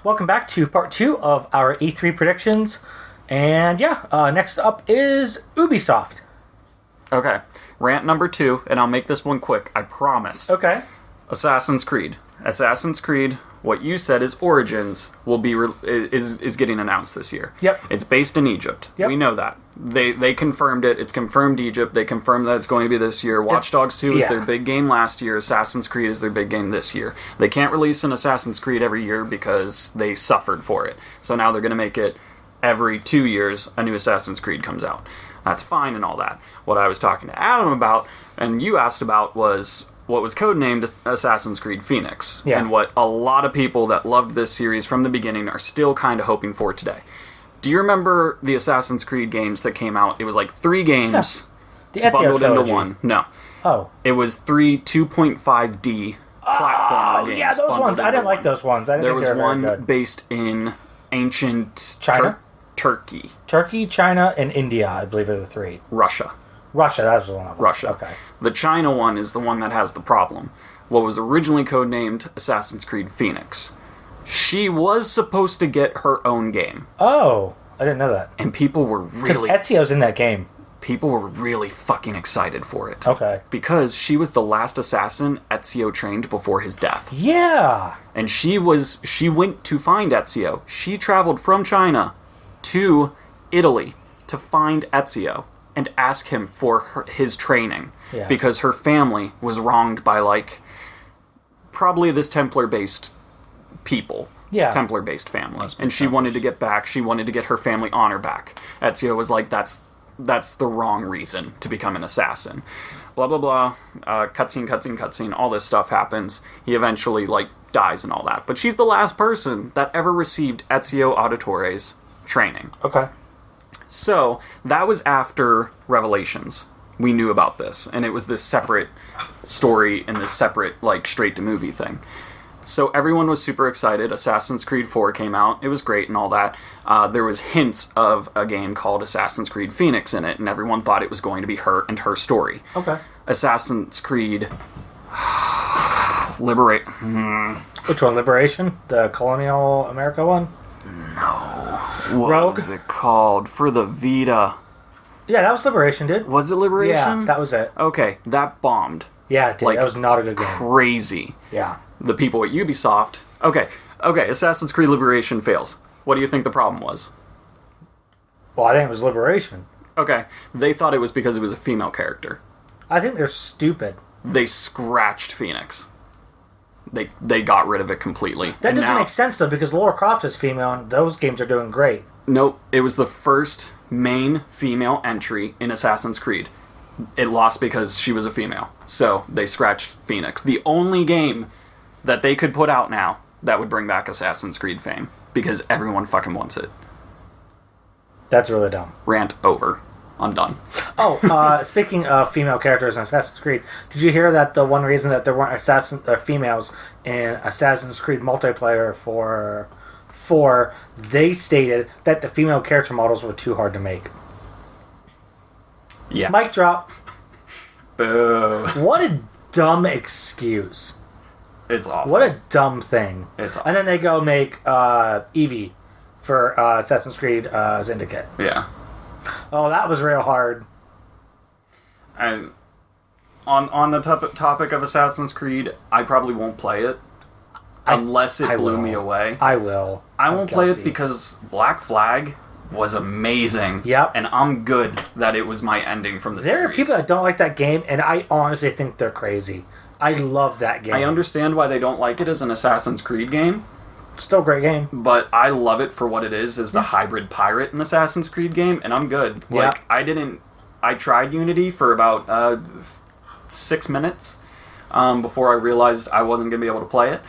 Welcome back to part 2 of our E3 predictions. And next up is Ubisoft. Okay, rant number 2, and I'll make this one quick, I promise. Okay. Assassin's Creed. Assassin's Creed, what you said is Origins, will be is getting announced this year. Yep. It's based in Egypt. Yep. We know that. They confirmed it. It's confirmed Egypt. They confirmed that it's going to be this year. Watch Dogs 2 is their big game last year. Assassin's Creed is their big game this year. They can't release an Assassin's Creed every year because they suffered for it. So now they're going to make it every 2 years a new Assassin's Creed comes out. That's fine and all that. What I was talking to Adam about, and you asked about, was what was codenamed Assassin's Creed Phoenix. Yeah. And what a lot of people that loved this series from the beginning are still kind of hoping for today. Do you remember the Assassin's Creed games that came out? It was like 3 games The Ezio bundled trilogy. into one. No. Oh. It was 3 2.5D platformer games. Yeah, those ones. I didn't like one. those ones. I didn't There think was they were one very good. based in ancient China? Turkey. Turkey, China, and India, I believe, are the 3. Russia. Russia, that was the one of them. Russia. Okay. The China one is the one that has the problem. What was originally codenamed Assassin's Creed Phoenix. She was supposed to get her own game. Oh, I didn't know that. And people were Because really... Ezio's in that game. People were really fucking excited for it. Okay. Because she was the last assassin Ezio trained before his death. Yeah. And she went to find Ezio. She traveled from China to Italy to find Ezio and ask him for his training. Yeah. Because her family was wronged by, probably this Templar-based people. Yeah. Templar-based family. And she wanted to get back. She wanted to get her family honor back. Ezio was like, that's the wrong reason to become an assassin. Blah, blah, blah. Cutscene. All this stuff happens. He eventually, dies and all that. But she's the last person that ever received Ezio Auditore's training. Okay. So, that was after Revelations. We knew about this. And it was this separate story and this separate, straight-to-movie thing. So everyone was super excited. Assassin's Creed 4 came out. It was great and all that. There was hints of a game called Assassin's Creed Phoenix in it, and everyone thought it was going to be her and her story. Okay. Assassin's Creed... Which one? Liberation? The Colonial America one? No. What Rogue? was it called? For the Vita. Yeah, that was Liberation, dude. Was it Liberation? Yeah, that was it. Okay, that bombed. Yeah, it did. That was not a good game. Crazy. Yeah. The people at Ubisoft... Okay, Assassin's Creed Liberation fails. What do you think the problem was? Well, I think it was Liberation. Okay, they thought it was because it was a female character. I think they're stupid. They scratched Phoenix. They got rid of it completely. That doesn't make sense, though, because Lara Croft is female, and those games are doing great. Nope, it was the first main female entry in Assassin's Creed. It lost because she was a female. So, they scratched Phoenix. The only game that they could put out now that would bring back Assassin's Creed fame. Because everyone fucking wants it. That's really dumb. Rant over. I'm done. Oh, speaking of female characters in Assassin's Creed, did you hear that the one reason that there weren't females in Assassin's Creed multiplayer for 4, they stated that the female character models were too hard to make? Yeah. Mic drop. Boo. What a dumb excuse. It's awful. What a dumb thing. It's awful. And then they go make Evie for Assassin's Creed Syndicate. Yeah. Oh, that was real hard. And on the topic of Assassin's Creed, I probably won't play it unless it blew me away. I will. I won't play it because Black Flag was amazing. Yep. And I'm good that it was my ending from the series. There are people that don't like that game, and I honestly think they're crazy. I love that game. I understand why they don't like it as an Assassin's Creed game. Still a great game. But I love it for what it is the hybrid pirate in Assassin's Creed game, and I'm good. Yeah. I tried Unity for about 6 minutes before I realized I wasn't going to be able to play it,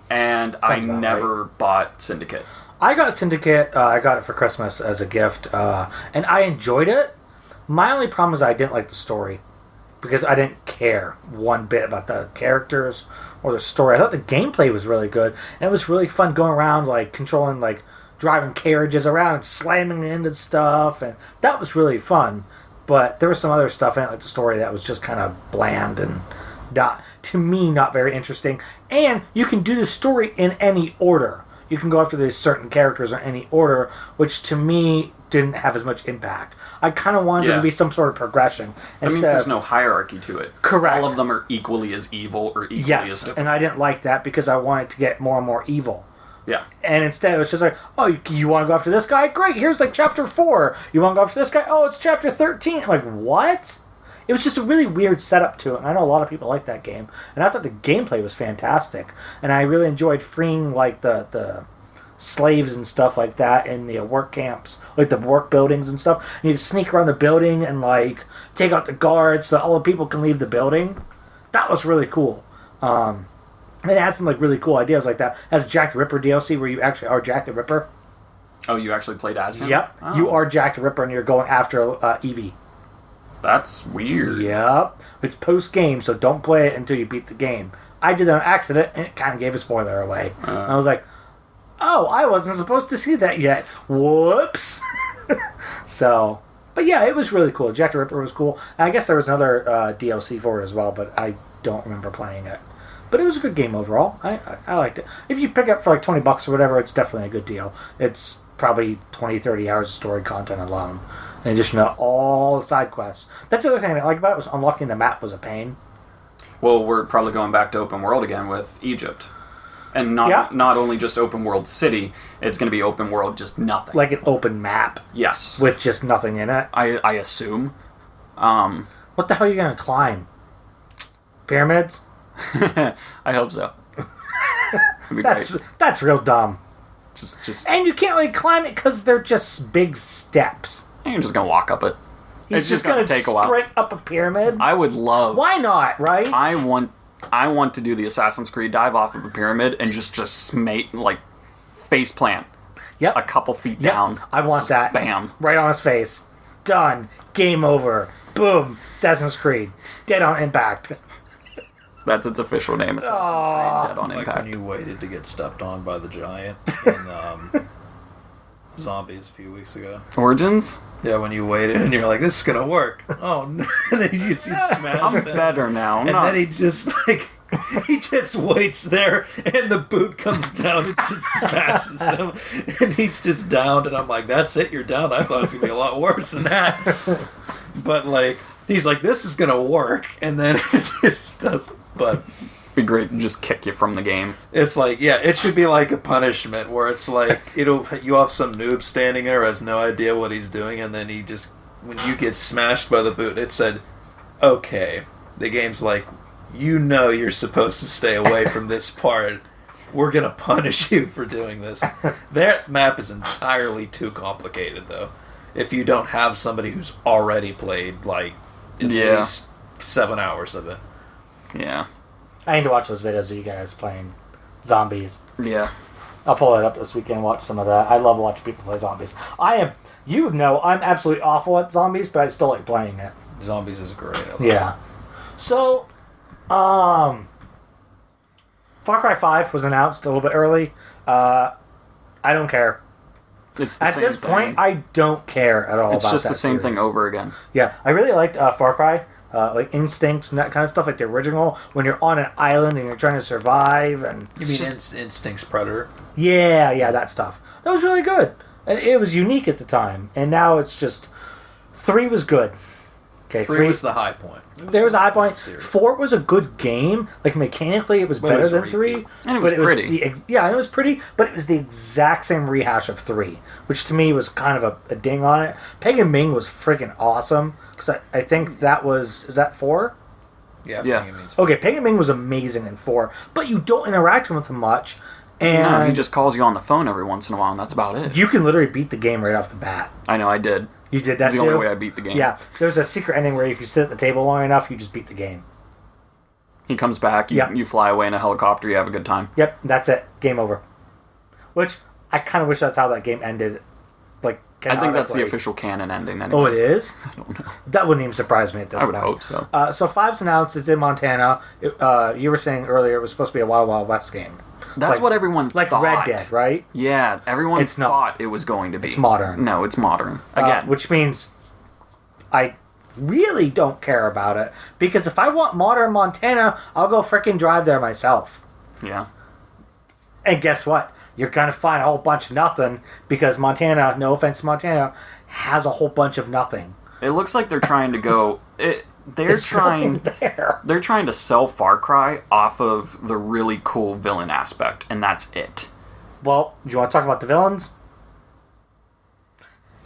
and I never bought Syndicate. I got Syndicate, I got it for Christmas as a gift, and I enjoyed it. My only problem is I didn't like the story, because I didn't care one bit about the characters or the story. I thought the gameplay was really good, and it was really fun going around, controlling, driving carriages around and slamming into stuff, and that was really fun. But there was some other stuff in it, like the story, that was just kind of bland and not very interesting. And you can do the story in any order. you can go after these certain characters in any order, which to me didn't have as much impact. I kind of wanted there to be some sort of progression. That means there's no hierarchy to it. Correct. All of them are equally as evil or equally as different. And I didn't like that because I wanted to get more and more evil. Yeah. And instead it was just like, oh, you want to go after this guy? Great, here's like chapter 4. You want to go after this guy? Oh, it's chapter 13. Like, what? It was just a really weird setup to it, and I know a lot of people like that game. And I thought the gameplay was fantastic. And I really enjoyed freeing, like, the slaves and stuff like that in the work camps, like the work buildings and stuff. You need to sneak around the building and, like, take out the guards so that all the people can leave the building. That was really cool. It had some, like, really cool ideas like that. It has Jack the Ripper DLC where you actually are Jack the Ripper. Oh, you actually played as him? Yep. Oh. You are Jack the Ripper and you're going after Evie. That's weird. Yep. It's post-game, so don't play it until you beat the game. I did that on accident, and it kind of gave a spoiler away. And I was like, oh, I wasn't supposed to see that yet. Whoops. So, but yeah, it was really cool. Jack the Ripper was cool. And I guess there was another DLC for it as well, but I don't remember playing it. But it was a good game overall. I liked it. If you pick it up for like $20 or whatever, it's definitely a good deal. It's probably 20, 30 hours of story content alone. In addition to all the side quests. That's the other thing I like about it was unlocking the map was a pain. Well, we're probably going back to open world again with Egypt. And not only just open world city, it's going to be open world just nothing. Like an open map. Yes. With just nothing in it. I assume. What the hell are you going to climb? Pyramids? I hope so. That's real dumb. Just And you can't really climb it because they're just big steps. You're just gonna walk up it. It's just gonna take a while. Sprint up a pyramid. I would love. Why not? Right? I want to do the Assassin's Creed dive off of a pyramid and just like face plant. Yep. A couple feet down. I want just that. Bam. Right on his face. Done. Game over. Boom. Assassin's Creed. Dead on impact. That's its official name. Assassin's Creed. Dead on impact. Like when you waited to get stepped on by the giant in Zombies a few weeks ago. Origins? Yeah, when you waited and you're like, this is gonna work. Oh no. And then you see it smash. I'm better now. Then he just he just waits there and the boot comes down and just smashes him. And he's just downed and I'm like, that's it, you're down. I thought it was gonna be a lot worse than that. But like he's like, this is gonna work, and then it just doesn't. But be great to just kick you from the game. It's like, yeah, it should be like a punishment where it's like you have some noob standing there who has no idea what he's doing, and then he just, when you get smashed by the boot, it said, okay, the game's like, you know you're supposed to stay away from this part. We're gonna punish you for doing this. That map is entirely too complicated, though. If you don't have somebody who's already played like at least 7 hours of it. Yeah. I need to watch those videos of you guys playing zombies. Yeah. I'll pull it up this weekend and watch some of that. I love watching people play zombies. I'm absolutely awful at zombies, but I still like playing it. Zombies is great. I love it. So, Far Cry 5 was announced a little bit early. I don't care. It's the at same this thing. point, I don't care at all it's about that. It's just the same thing over again. Yeah, I really liked Far Cry. Like Instincts and that kind of stuff, like the original, when you're on an island and you're trying to survive. And you mean Instincts Predator? Yeah, that stuff. That was really good. And it was unique at the time. And now it's just... 3 was good. Okay, 3 was the high point. There was a high point. 4 was a good game. Like, mechanically, it was better than 3. And it was pretty. It was pretty, but it was the exact same rehash of 3, which to me was kind of a ding on it. Pagan Ming was freaking awesome, because I think that was... Is that 4? Yeah. Okay, Pagan Ming was amazing in 4, but you don't interact with him much, and... No, he just calls you on the phone every once in a while, and that's about it. You can literally beat the game right off the bat. I know, I did. You did that too? It's the only way I beat the game. Yeah. There's a secret ending where if you sit at the table long enough, you just beat the game. He comes back, you fly away in a helicopter, you have a good time. Yep, that's it. Game over. Which, I kind of wish that's how that game ended. Like, I think that's the official canon ending anyways. Oh, it is? I don't know. That wouldn't even surprise me at this point. I would hope so. So 5's announced, it's in Montana. You were saying earlier it was supposed to be a Wild Wild West game. That's what everyone thought. Like Red Dead, right? Yeah, everyone thought it was going to be. It's modern. No, it's modern. Again. Which means I really don't care about it. Because if I want modern Montana, I'll go frickin' drive there myself. Yeah. And guess what? you're going to find a whole bunch of nothing because Montana, no offense to Montana, has a whole bunch of nothing. It looks like they're trying to go... They're trying to sell Far Cry off of the really cool villain aspect, and that's it. Well, do you want to talk about the villains?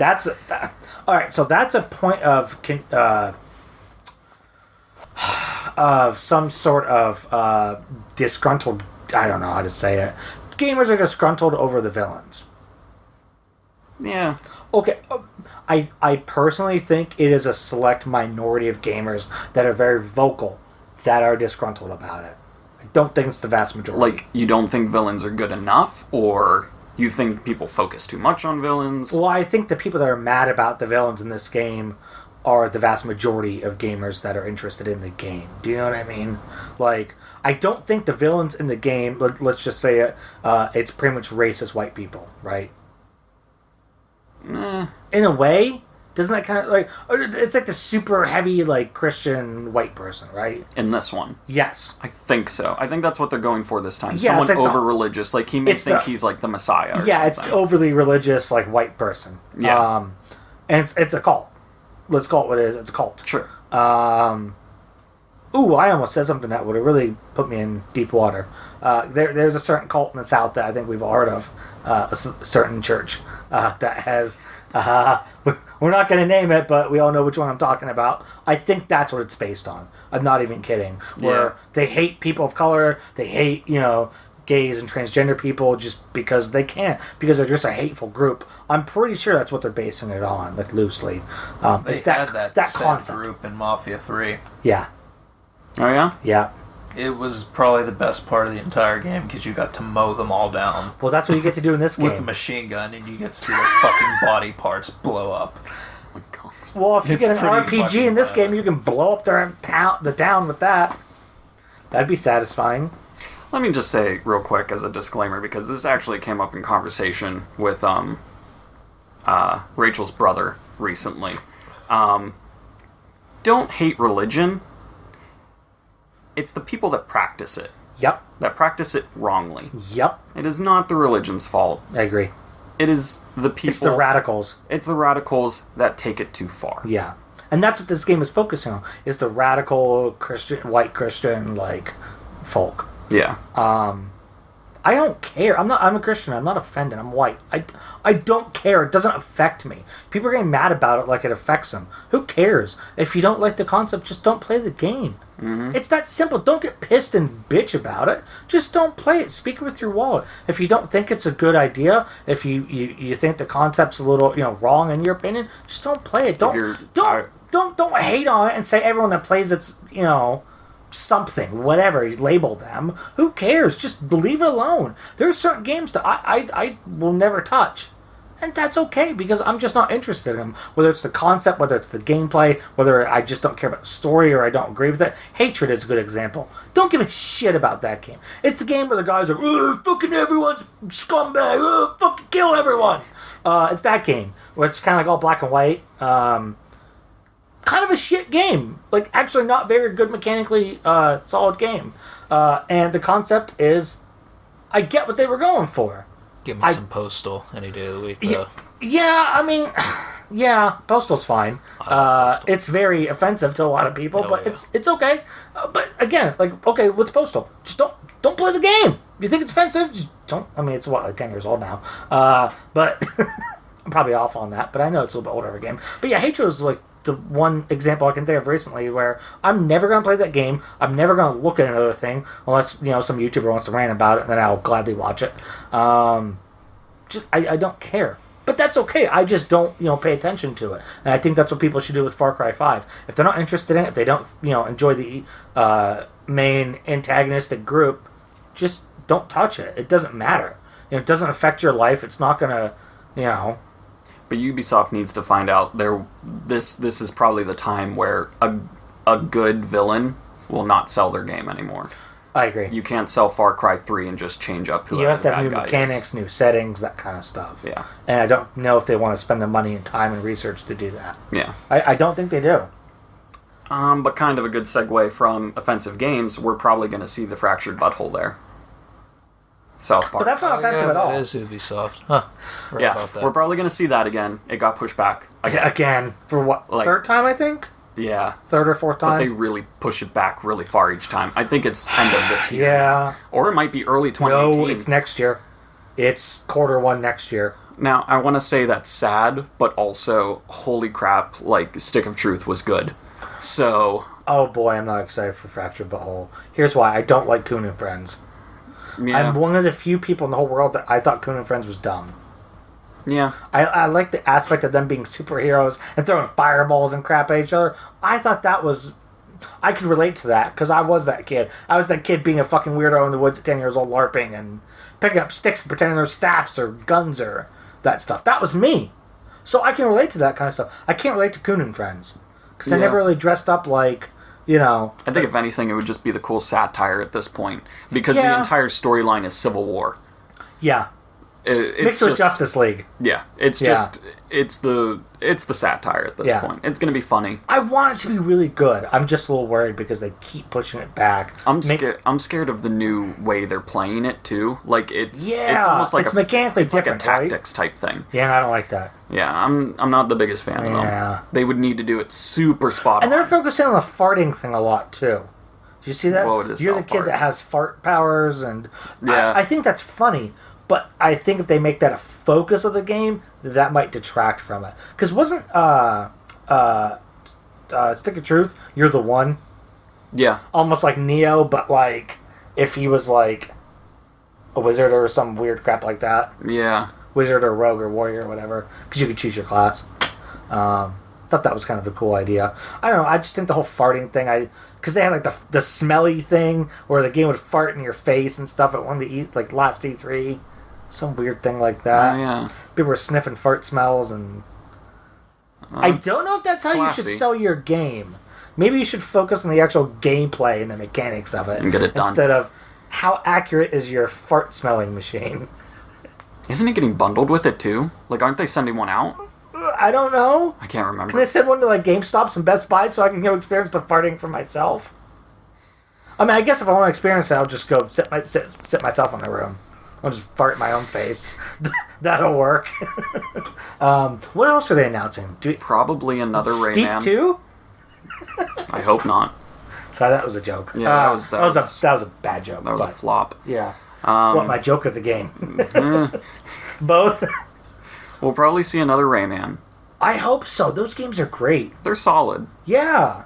All right, so that's a point of some sort of disgruntled... I don't know how to say it. Gamers are disgruntled over the villains. Yeah. Okay, I personally think it is a select minority of gamers that are very vocal that are disgruntled about it. I don't think it's the vast majority. Like, you don't think villains are good enough, or you think people focus too much on villains? Well, I think the people that are mad about the villains in this game are the vast majority of gamers that are interested in the game. Do you know what I mean? Like, I don't think the villains in the game, let's just say it, it's pretty much racist white people, right? In a way, doesn't that kind of like... It's like the super heavy, like, Christian white person, right? In this one. Yes. I think so. I think that's what they're going for this time. Yeah, Someone like over-religious. Like, he may think he's, like, the Messiah or yeah, something. it's the overly religious, like, white person. Yeah. And it's a cult. Let's call it what it is. It's a cult. Sure. Ooh, I almost said something that would have really put me in deep water. There's a certain cult in the South that I think we've all heard of. A certain church that has... we're not going to name it, but we all know which one I'm talking about. I think that's what it's based on. I'm not even kidding. Where they hate people of color, they hate, gays and transgender people just because they can't, because they're just a hateful group. I'm pretty sure that's what they're basing it on, like loosely. It's that concept group in Mafia 3. Yeah. Oh, yeah? Yeah. It was probably the best part of the entire game because you got to mow them all down. Well, that's what you get to do in this game. With a machine gun, and you get to see their fucking body parts blow up. Oh my God. Well, if you get an RPG in this game, you can blow up the town with that. That'd be satisfying. Let me just say real quick as a disclaimer, because this actually came up in conversation with Rachel's brother recently. Don't hate religion. It's the people that practice it. Yep. That practice it wrongly. Yep. It is not the religion's fault. I agree. It is the people... It's the radicals. It's the radicals that take it too far. Yeah. And that's what this game is focusing on, is the radical white Christian, like, folk. Yeah. I don't care. I'm a Christian. I'm not offended. I'm white. I don't care. It doesn't affect me. People are getting mad about it like it affects them. Who cares? If you don't like the concept, just don't play the game. Mm-hmm. It's that simple. Don't get pissed and bitch about it. Just don't play it. Speak with your wallet. If you don't think it's a good idea, if you think the concept's a little wrong in your opinion, just don't play it. Don't hate on it and say everyone that plays it's something, whatever you label them. Who cares? Just leave it alone. There are certain games that I will never touch. And that's okay, because I'm just not interested in them. Whether it's the concept, whether it's the gameplay, whether I just don't care about the story or I don't agree with it. Hatred is a good example. Don't give a shit about that game. It's the game where the guys are, fucking everyone's scumbag, fucking kill everyone. It's that game, where it's kind of like all black and white. Kind of a shit game. Like, actually not very good mechanically solid game. And the concept is, I get what they were going for. Give me some Postal any day of the week, though. Yeah, Postal's fine. Postal. It's very offensive to a lot of people, but it's okay. But again, okay, with Postal, just don't play the game. You think it's offensive? Just don't. I mean, it's like 10 years old now. But I'm probably off on that. But I know it's a little bit older of a game. But yeah, Hatred is like the one example I can think of recently where I'm never going to play that game. I'm never going to look at another thing unless some YouTuber wants to rant about it, and then I'll gladly watch it. I don't care. But that's okay. I just don't pay attention to it. And I think that's what people should do with Far Cry 5. If they're not interested in it, if they don't enjoy the main antagonistic group, just don't touch it. It doesn't matter. It doesn't affect your life. It's not going to But Ubisoft needs to find out this is probably the time where a good villain will not sell their game anymore. I agree. You can't sell Far Cry 3 and just change up whoever you have to the have bad new guy mechanics, is. new settings, that kind of stuff. Yeah. And I don't know if they want to spend the money and time and research to do that. Yeah. I don't think they do. But kind of a good segue from offensive games, we're probably going to see the fractured butthole there. South Park. But that's not offensive at all. That is Ubisoft. Huh. Right yeah, about that. we're probably going to see that again. It got pushed back. Again. For what? Like- third time, I think? Yeah. Third or fourth But they time? really push it back really far each time. I think it's end of this year. Yeah. Or it might be early 2018. No, it's next year. It's Q1 next year. Now, I want to say that's sad, but also, holy crap, like, Stick of Truth was good. So... Oh boy, I'm not excited for Fractured Butthole. Here's why. I don't like Coon and Friends. Yeah. I'm one of the few people in the whole world that I thought Coon and Friends was dumb. Yeah. I like the aspect of them being superheroes and throwing fireballs and crap at each other. I thought that was... I could relate to that, because I was that kid. I was that kid being a fucking weirdo in the woods at 10 years old LARPing and picking up sticks and pretending they're staffs or guns or that stuff. That was me. So I can relate to that kind of stuff. I can't relate to Coon and Friends. Because I never really dressed up like, you know... I think if anything, it would just be the cool satire at this point. Because the Yeah. entire storyline is Civil War. Yeah. It's Mixed with just- Justice League. Yeah. It's Yeah. just... It's the satire at this Yeah. point. It's going to be funny. I want it to be really good. I'm just a little worried because they keep pushing it back. I'm scared of the new way they're playing it, too. Like, it's Yeah, almost like it's mechanically it's like a different, right? tactics type thing. Yeah, I don't like that. Yeah, I'm not the biggest fan of Yeah. them. They would need to do it super spot And on. they're focusing on the farting thing a lot, too. Do you see that? Whoa, it is You're the South kid Park. that has fart powers, and Yeah. I think that's funny. But I think if they make that a focus of the game, that might detract from it. Because wasn't Stick of Truth, You're the One, Yeah. almost like Neo, but like if he was like a wizard or some weird crap like that. Yeah. Wizard or rogue or warrior or whatever, because you could choose your class. Thought that was kind of a cool idea. I don't know. I just think the whole farting thing. Because they had like the smelly thing where the game would fart in your face and stuff at one of the last E3, some weird thing like that. Oh, yeah. People were sniffing fart smells, and I don't know if that's how you classy. should sell your game. Maybe you should focus on the actual gameplay and the mechanics of it, And get it done. instead of how accurate is your fart smelling machine. Isn't it getting bundled with it, too? Like, aren't they sending one out? I don't know. I can't remember. Can they send one to like GameStops and Best Buy so I can go experience the farting for myself? I mean, I guess if I want to experience it, I'll just go sit myself in my room. I'll just fart in my own face. That'll work. What else are they announcing? Probably another Steep Rayman. 2? I hope not. Sorry, that was a joke. Yeah, that was a bad joke. That was a but, flop. yeah. What, my joke of the game? Mm-hmm. Both? We'll probably see another Rayman. I hope so. Those games are great. They're solid. Yeah.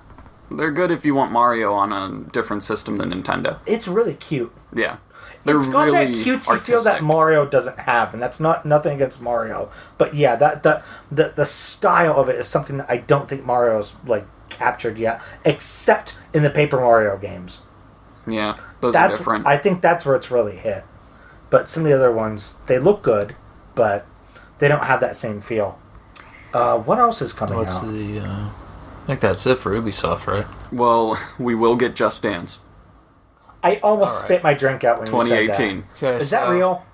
They're good if you want Mario on a different system than Nintendo. It's really cute. Yeah. They're It's got really that cutesy artistic. feel that Mario doesn't have, and that's nothing against Mario. But yeah, the style of it is something that I don't think Mario's like captured yet, except in the Paper Mario games. Yeah, those That's are different. I think that's where it's really hit. But some of the other ones, they look good, but they don't have that same feel. What else is coming What's out? I think that's it for Ubisoft, right? Well, we will get Just Dance. I almost All right. spit my drink out when you said 2018. that. Okay, Is that real?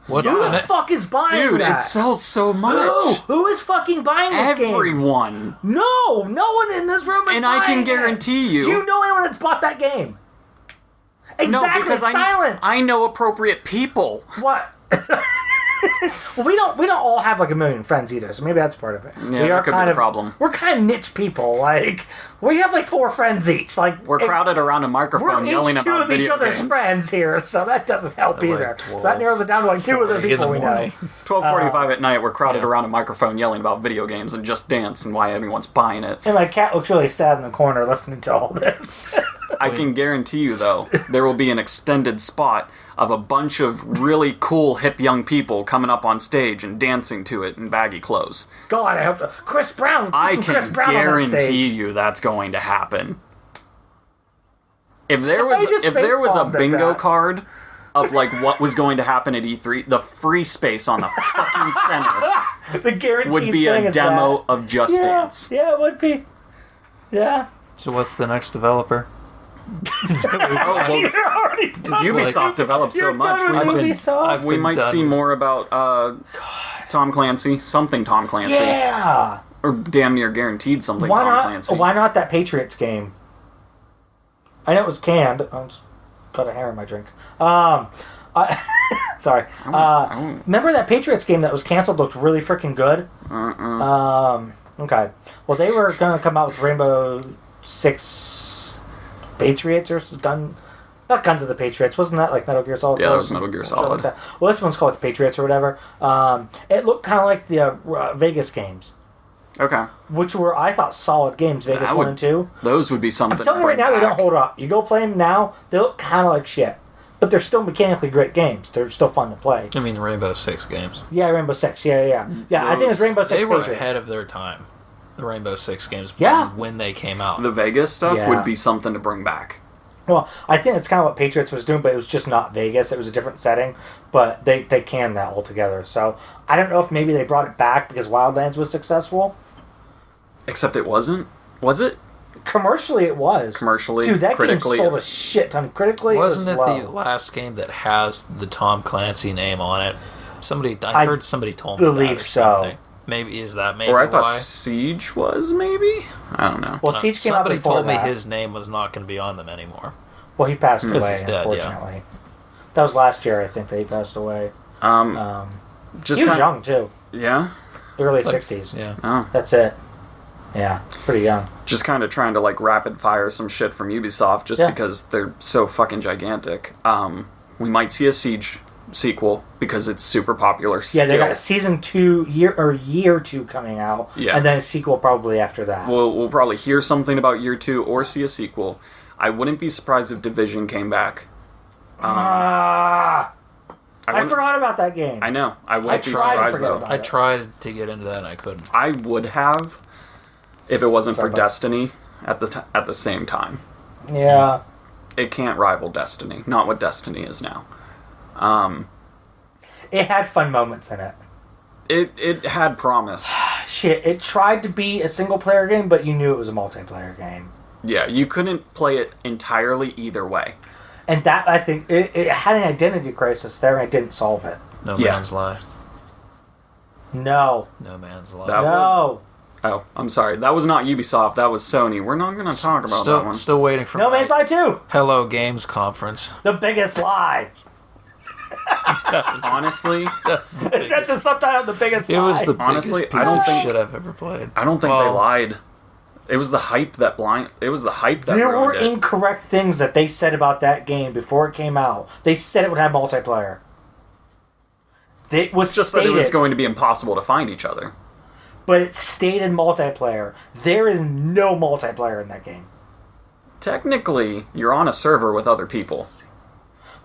What's Who the the ne- fuck is buying Dude, that? it sells so much. Who is fucking buying this game? Everyone. No one in this room is And buying I can it. guarantee you. Do you know anyone that's bought that game? Exactly, No, because silence. I know appropriate people. What? Well, we don't all have like a million friends either, so maybe that's part of it. Yeah, that could be the problem. We're kind of niche people. Like we have like 4 friends each. Like We're crowded around a We're microphone yelling each 2 about of each video other's games. friends here, so that doesn't help At, like, either. So 12, that narrows it down to like 2 other 3 in people the we know. morning. 12:45 at night, we're crowded yeah. around a microphone yelling about video games and Just Dance and why everyone's buying it. And my cat looks really sad in the corner listening to all this. I can guarantee you, though, there will be an extended spot of a bunch of really cool, hip young people coming up on stage and dancing to it in baggy clothes. God, I hope so. Chris Brown. Let's get I some Chris can Brown on that guarantee stage. you that's going to happen. If there I was just a facepalmed at bingo that. card of like what was going to happen at E3, the free space on the fucking center The guaranteed would be thing a is demo of Just that. Dance. Yeah, it would be. Yeah. So what's the next developer? Oh, well, You're already done. Ubisoft developed so You're much. done with I've been- Ubisoft. I've We been might done. see more about Tom Clancy, something Tom Clancy, Yeah. or damn near guaranteed something Why Tom not? Clancy. Why not that Patriots game? I know it was canned. I just got a hair in my drink. Sorry. Remember that Patriots game that was canceled looked really freaking good? Okay. Well, they were going to come out with Rainbow Six Patriots or not Guns of the Patriots. Wasn't that like Metal Gear Solid? Yeah, that was Metal Gear Solid. Like well, this one's called the Patriots or whatever. It looked kind of like the Vegas games. Okay. Which were, I thought, solid games. Vegas 1 and 2. Those would be something. I'm telling you right now, they don't hold up. You go play them now, they look kind of like shit. But they're still mechanically great games. They're still fun to play. I mean, the Rainbow Six games. Yeah, Rainbow Six. Yeah. I think it's Rainbow Six They were Patriots. ahead of their time. The Rainbow Six games. Yeah. When they came out. The Vegas stuff would be something to bring back. Well, I think it's kind of what Patriots was doing, but it was just not Vegas. It was a different setting, but they canned that altogether. So I don't know if maybe they brought it back because Wildlands was successful. Except it wasn't. Was it? Commercially, it was. Commercially, dude, that critically, game sold a shit ton. Critically, Wasn't it it was the last game that has the Tom Clancy name on it? I heard somebody told me that believe or so. something. Maybe is that maybe or I thought why? Siege was maybe. I don't know. Well, Siege came out Somebody before told me that. his name was not going to be on them anymore. Well, he passed Because away, he's dead, unfortunately. That was last year, I think, that he passed away. Just he was young, too. Yeah. Early Like, 60s. Yeah. Oh. That's it. Yeah, pretty young. Just kind of trying to like rapid fire some shit from Ubisoft just because they're so fucking gigantic. We might see a Siege sequel because it's super popular. Yeah, they got season 2 year 2 coming out, and then a sequel probably after that. We'll probably hear something about year 2 or see a sequel. I wouldn't be surprised if Division came back. I forgot about that game. I know. I wouldn't be surprised though. I tried to get into that and I couldn't. I would have if it wasn't for Destiny at the same time. Yeah. It can't rival Destiny. Not what Destiny is now. It had fun moments in it. It had promise. Shit, it tried to be a single player game, but you knew it was a multiplayer game. Yeah, you couldn't play it entirely either way. And that, I think, it had an identity crisis there, and it didn't solve it. No Man's Lie. No. No Man's Lie. No. Oh, I'm sorry. That was not Ubisoft. That was Sony. We're not going to talk about that one. Still waiting for No Man's Lie 2. Hello Games conference. The biggest lie. Honestly, That's the subtitle. The biggest lie. It was the honestly, biggest piece I don't of think shit I've ever played. I don't think they lied. It was the hype that There were ruined it. incorrect things that they said about that game before it came out. They said it would have multiplayer. It was Just stated, that it was going to be impossible to find each other. but it stated multiplayer. There is no multiplayer in that game. Technically, you're on a server with other people.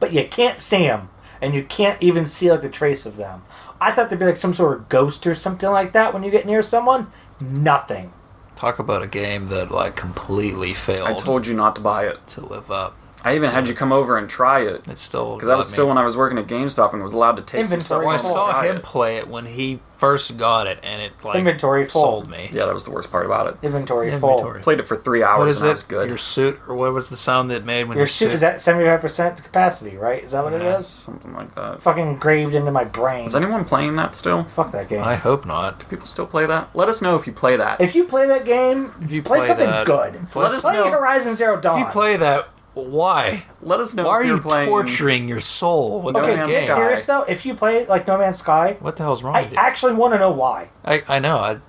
But you can't see them, and you can't even see like a trace of them. I thought there'd be like some sort of ghost or something like that when you get near someone. Nothing. Talk about a game that like completely failed. I told you not to buy it. to live up. I even had you come over and try it. It's still Because that was still when I was working at GameStop and was allowed to take some stuff. Inventory. Well, I full. saw Try him it. play it when he first got it, and it like Inventory full. sold me. Yeah, that was the worst part about it. Inventory Inventory. Played it for 3 hours What is and it? I was good. Your suit, or what was the sound that made when full. Your suit is at 75% capacity, right? Is that what it is? Something like that. Fucking engraved into my brain. Is anyone playing that still? Fuck that game. I hope not. Do people still play that? Let us know if you play that. If you play that game, If you play play something that- good. Let us Play know. Horizon Zero Dawn. If you play that, why? Let us know Why are if you're you playing. torturing your soul with Okay, that Man's game? Sky. serious though, if you play like No Man's Sky, What the hell's wrong I with you? actually want to know why. I know.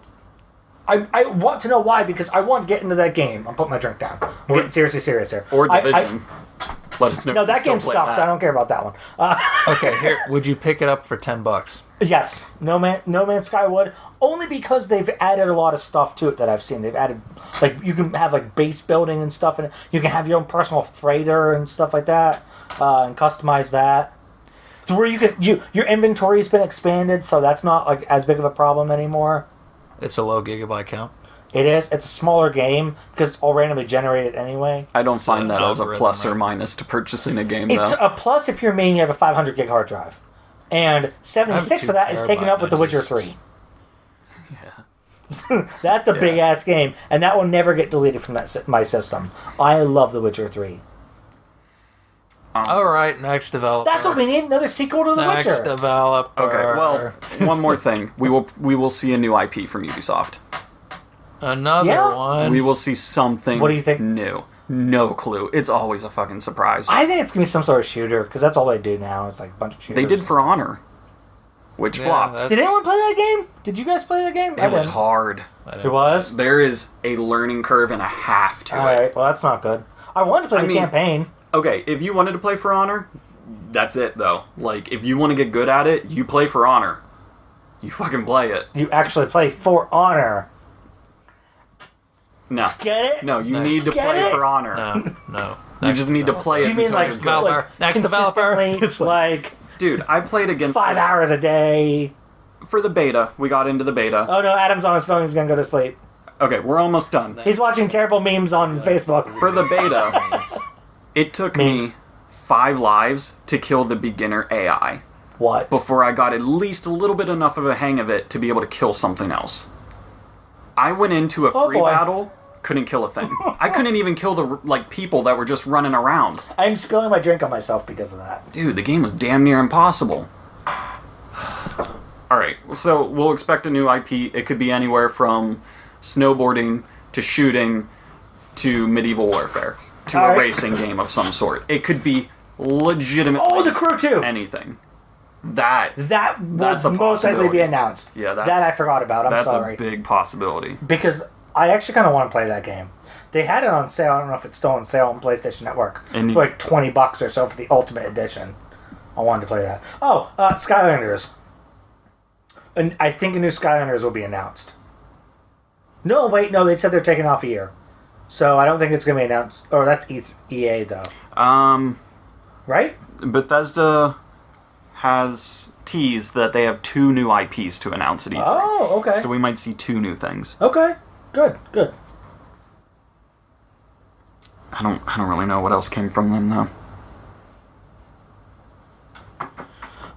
I want to know why because I want to get into that game. I'm putting my drink down. We're getting serious here. Or I- Division. Let us know. no, if you that still game play sucks. that. I don't care about that one. Okay, here. Would you pick it up for $10? Yes, No Man's Sky would, only because they've added a lot of stuff to it that I've seen. They've added, like, you can have like base building and stuff, and you can have your own personal freighter and stuff like that, and customize that. To where you can your inventory's been expanded, so that's not like as big of a problem anymore. It's a low gigabyte count. It is. It's a smaller game because it's all randomly generated anyway. I don't It's find an that as a algorithm, plus or right? minus to purchasing a game, It's though. a plus if you're main. You have a 500 gig hard drive, and 76 of that is taken up with The Witcher 3. Yeah. That's a big ass game, and that will never get deleted from my system. I love The Witcher 3. All right, next developer. That's what we need. Another sequel to The Next Witcher. developer. Okay, well, one more thing. We will see a new IP from Ubisoft. Another Yeah. one. We will see something What do you think? new. No clue. It's always a fucking surprise. I think it's going to be some sort of shooter, because that's all they do now. It's like a bunch of shooters. They did For Honor, which flopped. Did anyone play that game? Did you guys play that game? It was hard. It was? There is a learning curve and a half to it. Alright, well that's not good. I wanted to play the campaign. Okay, if you wanted to play For Honor, that's it though. Like, if you want to get good at it, you play For Honor. You fucking play it. You actually play For Honor. No. Get it? No, you need to play For Honor. No. You just need to play it. Do you mean like developer? Next developer. It's like dude, I played against 5 hours a day. For the beta. We got into the beta. Oh no, Adam's on his phone. He's gonna go to sleep. Okay, we're almost done. He's watching terrible memes on Facebook. For the beta, it took me 5 lives to kill the beginner AI. What? Before I got at least a little bit enough of a hang of it to be able to kill something else. I went into a free battle, couldn't kill a thing. I couldn't even kill the people that were just running around. I'm spilling my drink on myself because of that. Dude, the game was damn near impossible. Alright, so we'll expect a new IP. It could be anywhere from snowboarding to shooting to medieval warfare to a racing game of some sort. It could be legitimately The Crew 2! anything. That will most likely be announced. Yeah, that I forgot about. I'm sorry. That's a big possibility. Because I actually kind of want to play that game. They had it on sale. I don't know if it's still on sale on PlayStation Network. For like $20 or so for the Ultimate Edition. I wanted to play that. Oh, Skylanders. And I think a new Skylanders will be announced. No, wait, no, they said they're taking off a year. So I don't think it's going to be announced. Or that's EA, though. Right? Bethesda has teased that they have 2 new IPs to announce at E3. Oh, okay. So we might see 2 new things. Okay, good. I don't really know what else came from them, though.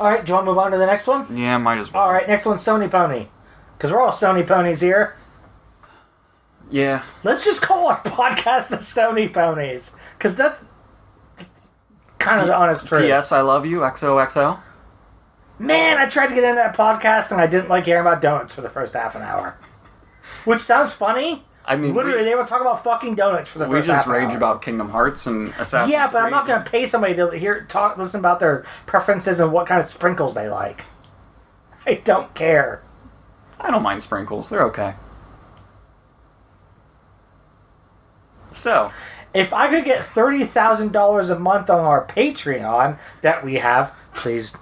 Alright, do you want to move on to the next one? Yeah, might as well. Alright, next one's Sony Pony. Because we're all Sony Ponies here. Yeah. Let's just call our podcast the Sony Ponies. Because that's kind of the honest truth. P.S. I love you, XOXO. Man, I tried to get into that podcast and I didn't like hearing about donuts for the first half an hour. Which sounds funny. I mean, literally, they were talking about fucking donuts for the first half an hour. We just rage about Kingdom Hearts and Assassin's Creed. Yeah, but I'm not going to pay somebody to listen about their preferences and what kind of sprinkles they like. I don't care. I don't mind sprinkles. They're okay. So, if I could get $30,000 a month on our Patreon that we have, please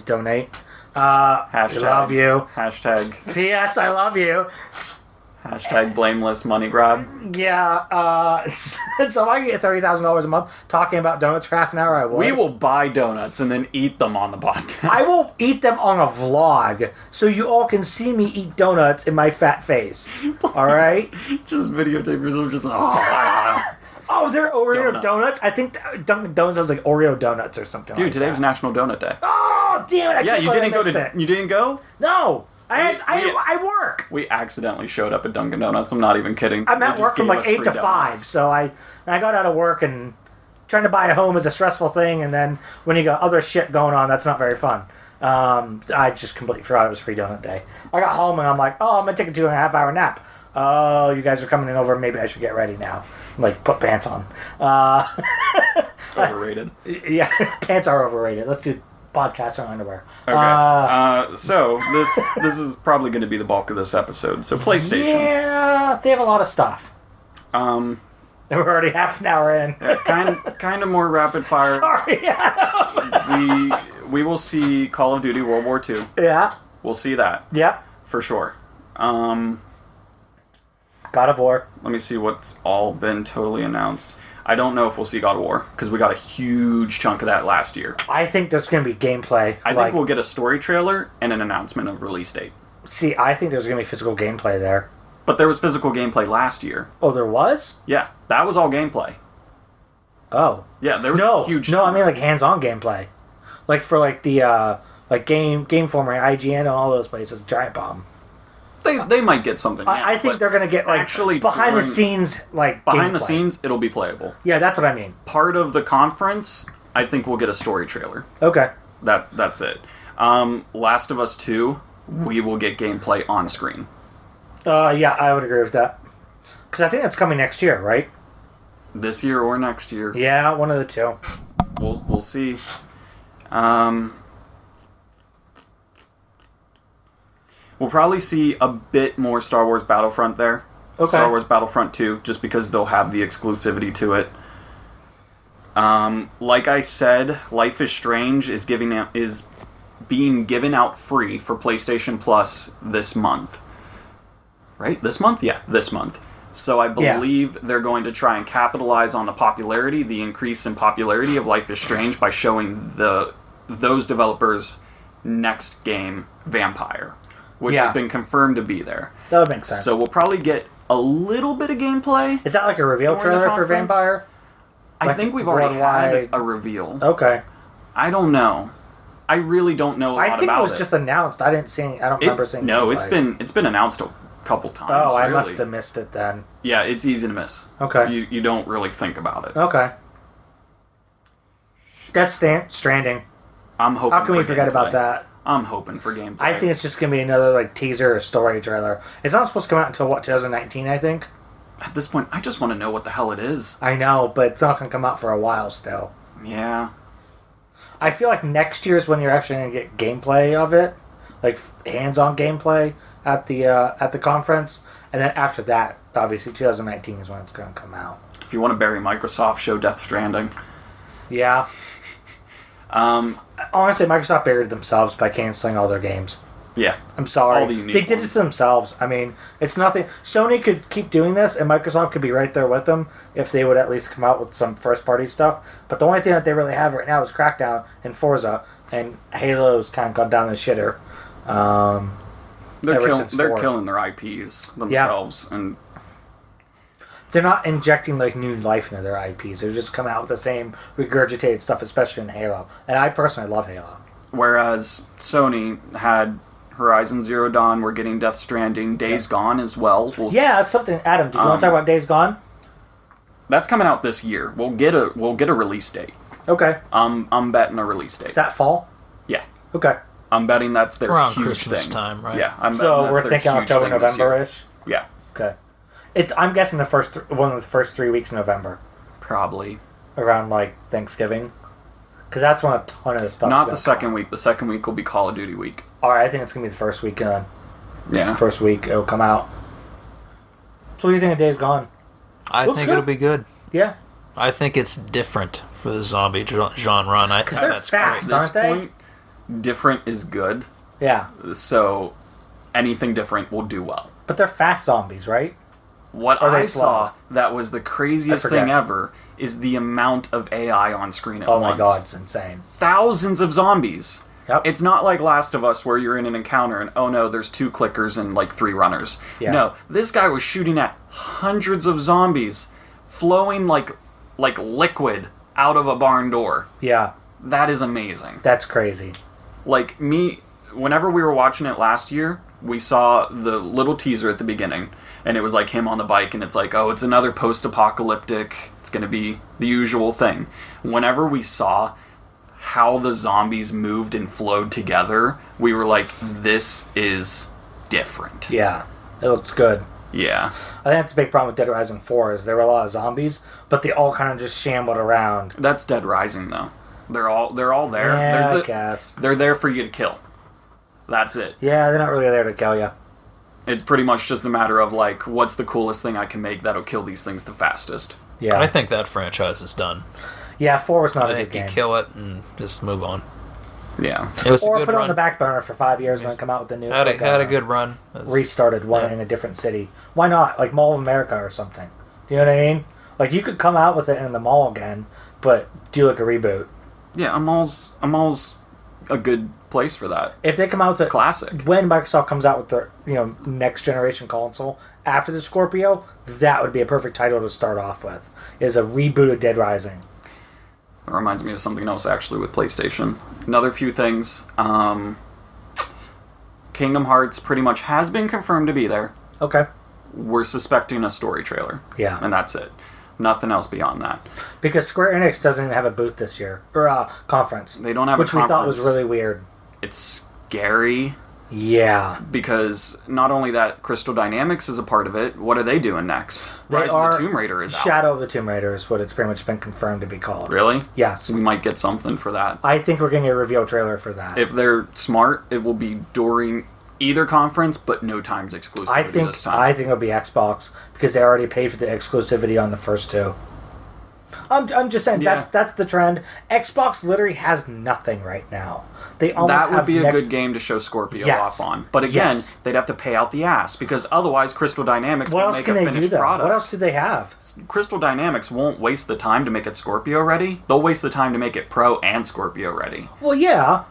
donate. Hashtag, I love you. Hashtag. P.S. I love you. Hashtag blameless money grab. Yeah, so if I could get $30,000 a month talking about donuts for half an hour, I would. We will buy donuts and then eat them on the podcast. I will eat them on a vlog so you all can see me eat donuts in my fat face. Alright? Just videotape yourself just Oh, they're Oreo donuts? I think Dunkin' Donuts has like Oreo donuts or something. Dude, today was National Donut Day. Oh, damn it! You didn't go? No, I work. We accidentally showed up at Dunkin' Donuts. I'm not even kidding. I'm at work from like 8 to 5, so I got out of work and trying to buy a home is a stressful thing, and then when you got other shit going on, that's not very fun. I just completely forgot it was free donut day. I got home and I'm like, I'm gonna take a 2.5 hour nap. Oh, you guys are coming in over. Maybe I should get ready now. Like, put pants on. Overrated. Yeah, pants are overrated. Let's do podcasts on underwear. Okay. So this is probably going to be the bulk of this episode. So PlayStation. Yeah, they have a lot of stuff. And we're already half an hour in. kind of more rapid fire. Sorry. we will see Call of Duty World War II. Yeah. We'll see that. Yeah. For sure. God of War. Let me see what's all been totally announced. I don't know if we'll see God of War, because we got a huge chunk of that last year. I think there's going to be gameplay. I think we'll get a story trailer and an announcement of release date. See, I think there's going to be physical gameplay there. But there was physical gameplay last year. Oh, there was? Yeah, that was all gameplay. Oh. Yeah, there was a huge chunk. No, I mean like hands-on gameplay. Like for like the Game Informer, IGN, and all those places, Giant Bomb. They might get something. Yeah, I think they're going to get like actually behind the scenes behind the scenes. It'll be playable. Yeah, that's what I mean. Part of the conference, I think we'll get a story trailer. Okay. That's it. Last of Us 2, we will get gameplay on screen. Yeah, I would agree with that. Because I think that's coming next year, right? This year or next year. Yeah, one of the two. We'll see. We'll probably see a bit more Star Wars Battlefront there. Okay. Star Wars Battlefront 2, just because they'll have the exclusivity to it. Like I said, Life is Strange is being given out free for PlayStation Plus this month. Right? This month? Yeah, this month. So I believe they're going to try and capitalize on the increase in popularity of Life is Strange by showing those developers' next game, Vampire, which has been confirmed to be a That would make sense. So we'll probably get a little bit of gameplay. Is that like a reveal trailer for Vampire? I think we've already had a reveal. Okay. I don't know. I really don't know a lot about it. I think it was just announced. I don't remember seeing. No, gameplay. it's been announced a couple times. Oh, I really. must have missed it then. Yeah, it's easy to miss. Okay. You don't really think about it. Okay. Death Stranding. I'm hoping. How can we forget about that? I'm hoping for gameplay. I think it's just gonna be another like teaser or story trailer. It's not supposed to come out until 2019, I think. At this point, I just want to know what the hell it is. I know, but it's not gonna come out for a while still. Yeah. I feel like next year is when you're actually gonna get gameplay of it, like hands-on gameplay at the conference, and then after that, obviously 2019 is when it's gonna come out. If you want to bury Microsoft, show Death Stranding. Yeah. Honestly, Microsoft buried themselves by canceling all their games. Yeah. I'm sorry. All the unique they did ones. it to themselves. I mean, it's nothing. Sony could keep doing this, and Microsoft could be right there with them if they would at least come out with some first-party stuff. But the only thing that they really have right now is Crackdown and Forza, and Halo's kind of gone down the shitter. They're killing their IPs themselves, and they're not injecting like new life into their IPs. They're just coming out with the same regurgitated stuff, especially in Halo. And I personally love Halo. Whereas Sony had Horizon Zero Dawn, we're getting Death Stranding, Days Gone as well. Yeah, that's something. Adam, did you want to talk about Days Gone? That's coming out this year. We'll get a release date. Okay. I'm betting a release date. Is that fall? Yeah. Okay. I'm betting that's their around huge Christmas thing. time, right? Yeah. I'm So betting we're that's their thinking huge October, thing this year. November-ish? Yeah. Okay. I'm guessing one of the first 3 weeks of November. Probably. Around, like, Thanksgiving. Because that's when a ton of the stuff. Not the second week. The second week will be Call of Duty week. Alright, I think it's going to be the first week. Yeah. First week it'll come out. So what do you think of Days Gone? I think it'll be good. Yeah. I think it's different for the zombie genre, and I think they're that's fast, great. At aren't this they? point, different is good. Yeah. So anything different will do well. But they're fast zombies, right? What Are they I slow? saw that was the craziest I forget. thing ever is the amount of AI on screen at Oh once. my god, it's insane. Thousands of zombies. Yep. It's not like Last of Us where you're in an encounter and oh no, there's 2 clickers and like 3 runners. Yeah. No, this guy was shooting at hundreds of zombies flowing like liquid out of a barn door. Yeah. That is amazing. That's crazy. Like whenever we were watching it last year, we saw the little teaser at the beginning, and it was like him on the bike, and it's like, oh, it's another post-apocalyptic, it's going to be the usual thing. Whenever we saw how the zombies moved and flowed together, we were like, this is different. Yeah. It looks good. Yeah. I think that's a big problem with Dead Rising 4 is there were a lot of zombies, but they all kind of just shambled around. That's Dead Rising, though. They're all there. Yeah, they're I guess. They're there for you to kill. That's it. Yeah, they're not really there to kill you. It's pretty much just a matter of, like, what's the coolest thing I can make that'll kill these things the fastest. Yeah. I think that franchise is done. Yeah, 4 was not I a think good you game. kill it and just move on. Yeah. It was Or a good put it run. on the back burner for 5 years and then come out with a new... Had a good run. Restarted one in a different city. Why not? Like Mall of America or something. Do you know what I mean? Like, you could come out with it in the mall again, but do like a reboot. Yeah, a mall's a good place for that. If they come out with It's classic. When Microsoft comes out with their next generation console after the Scorpio, that would be a perfect title to start off with. Is a reboot of Dead Rising. It reminds me of something else actually with PlayStation. Another few things. Kingdom Hearts pretty much has been confirmed to be there. Okay. We're suspecting a story trailer. Yeah. And that's it. Nothing else beyond that. Because Square Enix doesn't even have a booth this year. Or a conference. They don't have which a we conference. thought was really weird. It's scary Yeah. Because not only that, Crystal Dynamics is a part of it. What are they doing next? Rise of the Tomb Raider is out. Shadow of the Tomb Raider is what it's pretty much been confirmed to be called. Really? Yes. We might get something for that. I think we're getting a reveal trailer for that. If they're smart, it will be during either conference, but no times exclusivity this time. I think it'll be Xbox because they already paid for the exclusivity on the first two. I'm just saying that's the trend. Xbox literally has nothing right now. They almost that would have be a good game to show Scorpio off on. But again, they'd have to pay out the ass because otherwise Crystal Dynamics would make a finished product. What else do they have? Crystal Dynamics won't waste the time to make it Scorpio ready. They'll waste the time to make it Pro and Scorpio ready. Well, yeah.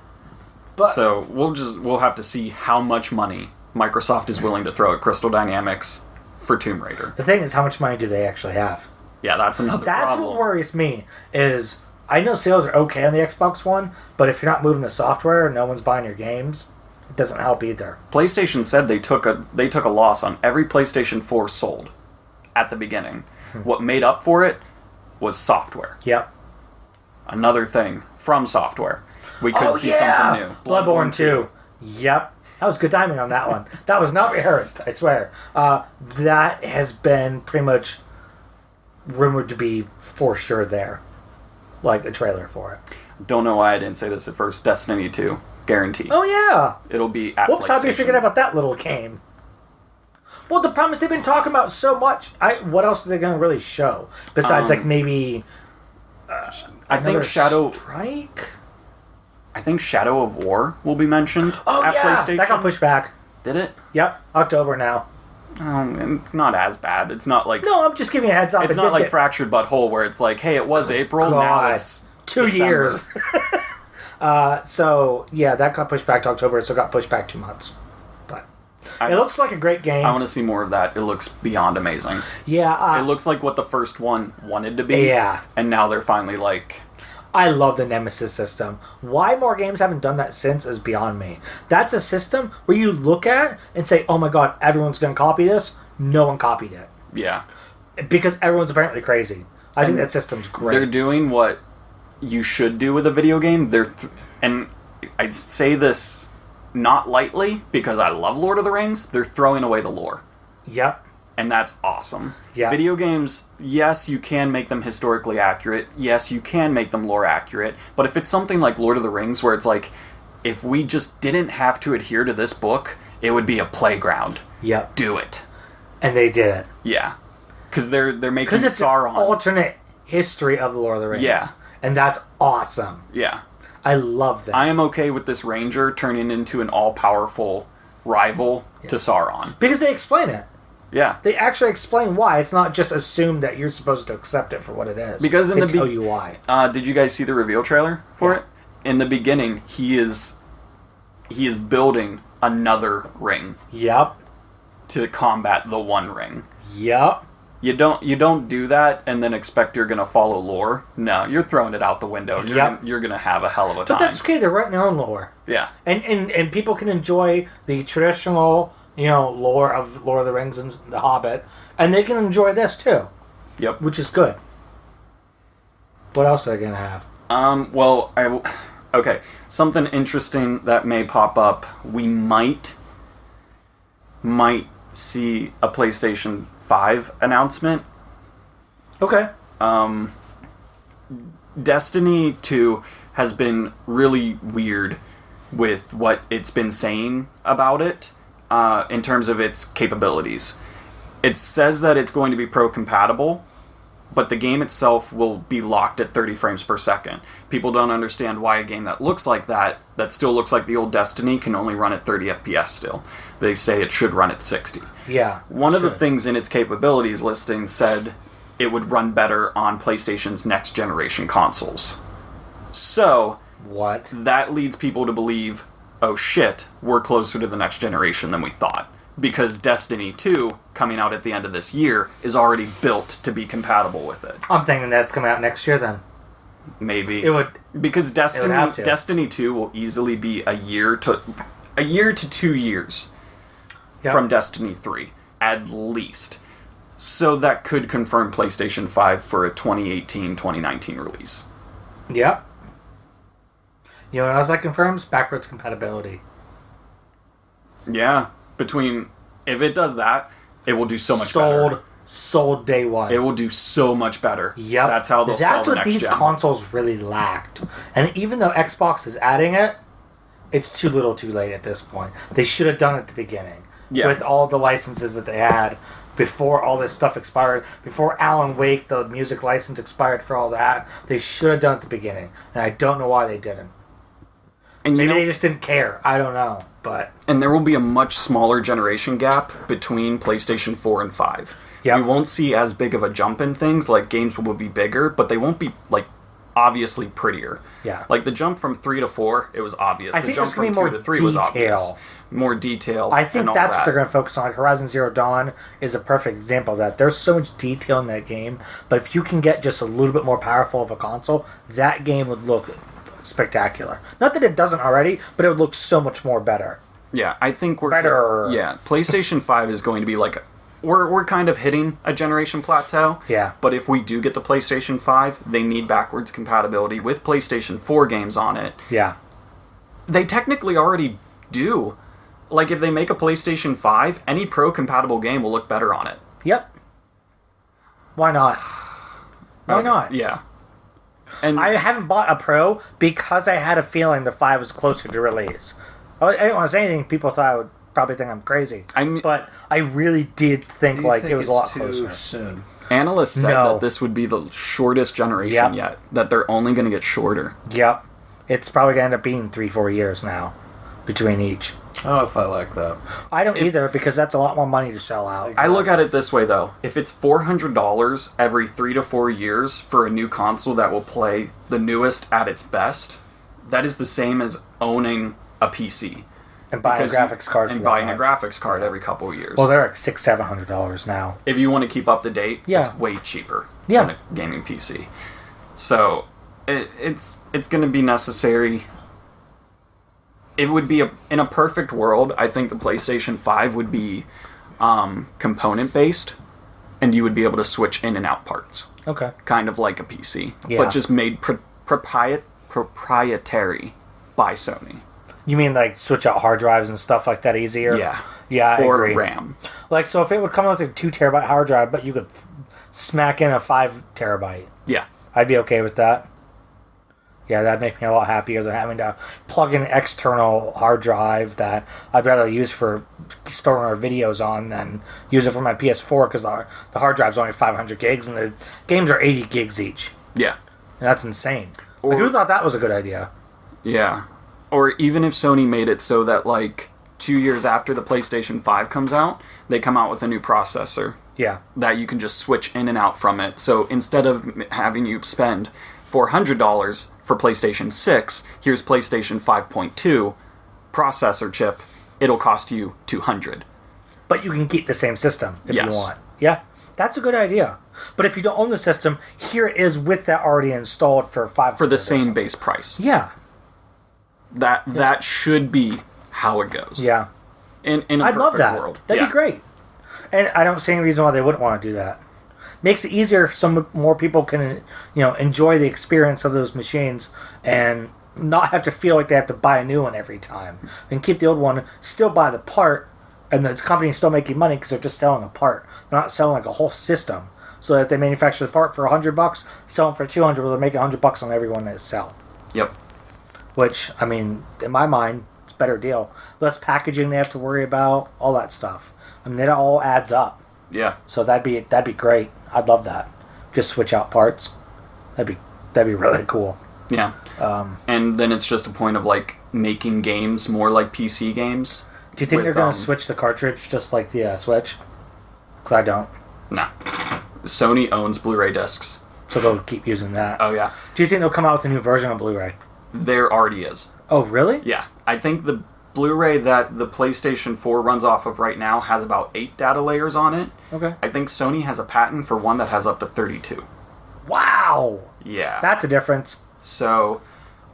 But so we'll have to see how much money Microsoft is willing to throw at Crystal Dynamics for Tomb Raider. The thing is, how much money do they actually have? Yeah, that's another problem. That's what worries me, is I know sales are okay on the Xbox One, but if you're not moving the software, no one's buying your games, it doesn't help either. PlayStation said they took a loss on every PlayStation 4 sold at the beginning. What made up for it was software. Yep. Another thing from software. We could see something new. Bloodborne 2. Yep. That was good timing on that one. That was not rehearsed, I swear. That has been pretty much rumored to be for sure there. Like a trailer for it. Don't know why I didn't say this at first. Destiny 2. Guaranteed. Oh, yeah. It'll be at Whoops, PlayStation. how do you figure out about that little game? Well, the problem is they've been talking about so much. What else are they going to really show? Besides, like, maybe... I think Shadow... Strike? I think Shadow of War will be mentioned at PlayStation. That got pushed back. Did it? Yep, October now. It's not as bad. It's not like... No, I'm just giving you a heads up. It's not like Fractured Butthole where it's like, hey, it was April, now it's 2 December. years. So, yeah, that got pushed back to October, so it got pushed back 2 months. But it looks like a great game. I want to see more of that. It looks beyond amazing. Yeah. It looks like what the first one wanted to be. Yeah. And now they're finally like... I love the Nemesis system. Why more games haven't done that since is beyond me. That's a system where you look at and say, oh my god, everyone's going to copy this. No one copied it. Yeah. Because everyone's apparently crazy. I think that system's great. They're doing what you should do with a video game. And I say this not lightly because I love Lord of the Rings. They're throwing away the lore. Yep. And that's awesome. Yeah. Video games, yes, you can make them historically accurate. Yes, you can make them lore accurate. But if it's something like Lord of the Rings where it's like, if we just didn't have to adhere to this book, it would be a playground. Yep. Do it. And they did it. Yeah. Because they're making because it's Sauron. An alternate history of the Lord of the Rings. Yeah. And that's awesome. Yeah. I love that. I am okay with this ranger turning into an all-powerful rival to Sauron. Because they explain it. Yeah. They actually explain why. It's not just assumed that you're supposed to accept it for what it is. Because they tell you why. Did you guys see the reveal trailer for it? In the beginning, he is building another ring. Yep. To combat the One Ring. Yep. You don't do that and then expect you're gonna follow lore. No, you're throwing it out the window. You're gonna have a hell of a time. But that's okay. They're writing their own lore. Yeah. And people can enjoy the traditional, lore of Lord of the Rings and The Hobbit, and they can enjoy this too. Yep. Which is good. What else are they gonna have? Okay. Something interesting that may pop up. We might see a PlayStation 5 announcement. Okay. Destiny 2 has been really weird with what it's been saying about it in terms of its capabilities. It says that it's going to be pro-compatible, but the game itself will be locked at 30 frames per second. People don't understand why a game that looks like that still looks like the old Destiny, can only run at 30 FPS still. They say it should run at 60. Yeah. One of the things in its capabilities listing said it would run better on PlayStation's next generation consoles. So, what? That leads people to believe, oh shit, we're closer to the next generation than we thought. Because Destiny 2, coming out at the end of this year, is already built to be compatible with it. I'm thinking that's coming out next year then. Maybe. It would. Because Destiny 2 will easily be a year to 2 years from Destiny 3, at least. So that could confirm PlayStation 5 for a 2018-2019 release. Yep. You know what else that confirms? Backwards compatibility. Yeah. If it does that, it will do so much better. Sold day one. It will do so much better. Yep. That's how they'll sell the next gen. That's what these consoles really lacked. And even though Xbox is adding it, it's too little too late at this point. They should have done it at the beginning. Yeah. With all the licenses that they had before all this stuff expired, before Alan Wake, the music license expired for all that. They should have done it at the beginning. And I don't know why they didn't. And maybe they just didn't care. I don't know. And there will be a much smaller generation gap between PlayStation 4 and 5. Yep. We won't see as big of a jump in things. Like, games will be bigger, but they won't be, like, obviously prettier. Yeah. Like, the jump from 3 to 4, it was obvious. I The think jump there's from gonna 2 be to 3 more was obvious. detail. More detail. I think and all that's what that. they're going to focus on. Like Horizon Zero Dawn is a perfect example of that. There's so much detail in that game, but if you can get just a little bit more powerful of a console, that game would look spectacular. Not that it doesn't already, but it would look so much more better. Yeah, I think we're... Better. Yeah, PlayStation 5 is going to be like... We're kind of hitting a generation plateau. Yeah. But if we do get the PlayStation 5, they need backwards compatibility with PlayStation 4 games on it. Yeah. They technically already do. Like, if they make a PlayStation 5, any Pro-compatible game will look better on it. Yep. Why not? Why not? Yeah. And I haven't bought a Pro because I had a feeling the 5 was closer to release. I didn't want to say anything. People thought I would probably think I'm crazy. But I really did think it was a lot closer. Soon? Analysts said that this would be the shortest generation yet. That they're only going to get shorter. Yep. It's probably going to end up being 3-4 years now between each. I don't know if I like that. I don't either, because that's a lot more money to shell out. I look at it this way, though. If it's $400 every 3 to 4 years for a new console that will play the newest at its best, that is the same as owning a PC. And buying a graphics card. And buying a graphics card every couple of years. Well, they're like $600-$700 now. If you want to keep up to date, it's way cheaper than a gaming PC. So, it's going to be necessary. It would be, in a perfect world, I think the PlayStation 5 would be component-based, and you would be able to switch in and out parts. Okay. Kind of like a PC, Yeah. but just made proprietary by Sony. You mean like switch out hard drives and stuff like that easier? Yeah. Yeah, I or agree. RAM. Like, so if it would come out with a 2 terabyte hard drive, but you could smack in a 5 terabyte, Yeah. I'd be okay with that. Yeah, that'd make me a lot happier than having to plug in an external hard drive that I'd rather use for storing our videos on than use it for my PS4, because the hard drive's only 500 gigs and the games are 80 gigs each. Yeah. And that's insane. Who thought that was a good idea? Yeah. Or even if Sony made it so that, like, 2 years after the PlayStation 5 comes out, they come out with a new processor. Yeah. That you can just switch in and out from it. So instead of having you spend $400 for PlayStation 6, here's PlayStation 5.2 processor chip. It'll cost you $200. But you can keep the same system if Yes. you want. Yeah. That's a good idea. But if you don't own the system, here it is with that already installed for $500. For the same base price. Yeah. That should be how it goes. Yeah. In a I'd love perfect that. world. That'd be great. And I don't see any reason why they wouldn't want to do that. Makes it easier if some more people can, enjoy the experience of those machines and not have to feel like they have to buy a new one every time. And keep the old one, still buy the part, and the company's still making money because they're just selling a part. They're not selling like a whole system. So that if they manufacture the part for $100, sell them for $200, well, they're making $100 on every one they sell. Yep. Which, I mean, in my mind, it's a better deal. Less packaging they have to worry about, all that stuff. I mean, it all adds up. Yeah. So that'd be great. I'd love that. Just switch out parts. That'd be really cool. Yeah. And then it's just a point of, like, making games more like PC games. Do you think they're going to switch the cartridge just like the Switch? Because I don't. No. Sony owns Blu-ray discs. So they'll keep using that. Oh, yeah. Do you think they'll come out with a new version of Blu-ray? There already is. Oh, really? Yeah. I think the Blu-ray that the PlayStation 4 runs off of right now has about 8 data layers on it. Okay. I think Sony has a patent for one that has up to 32. Wow! Yeah. That's a difference. So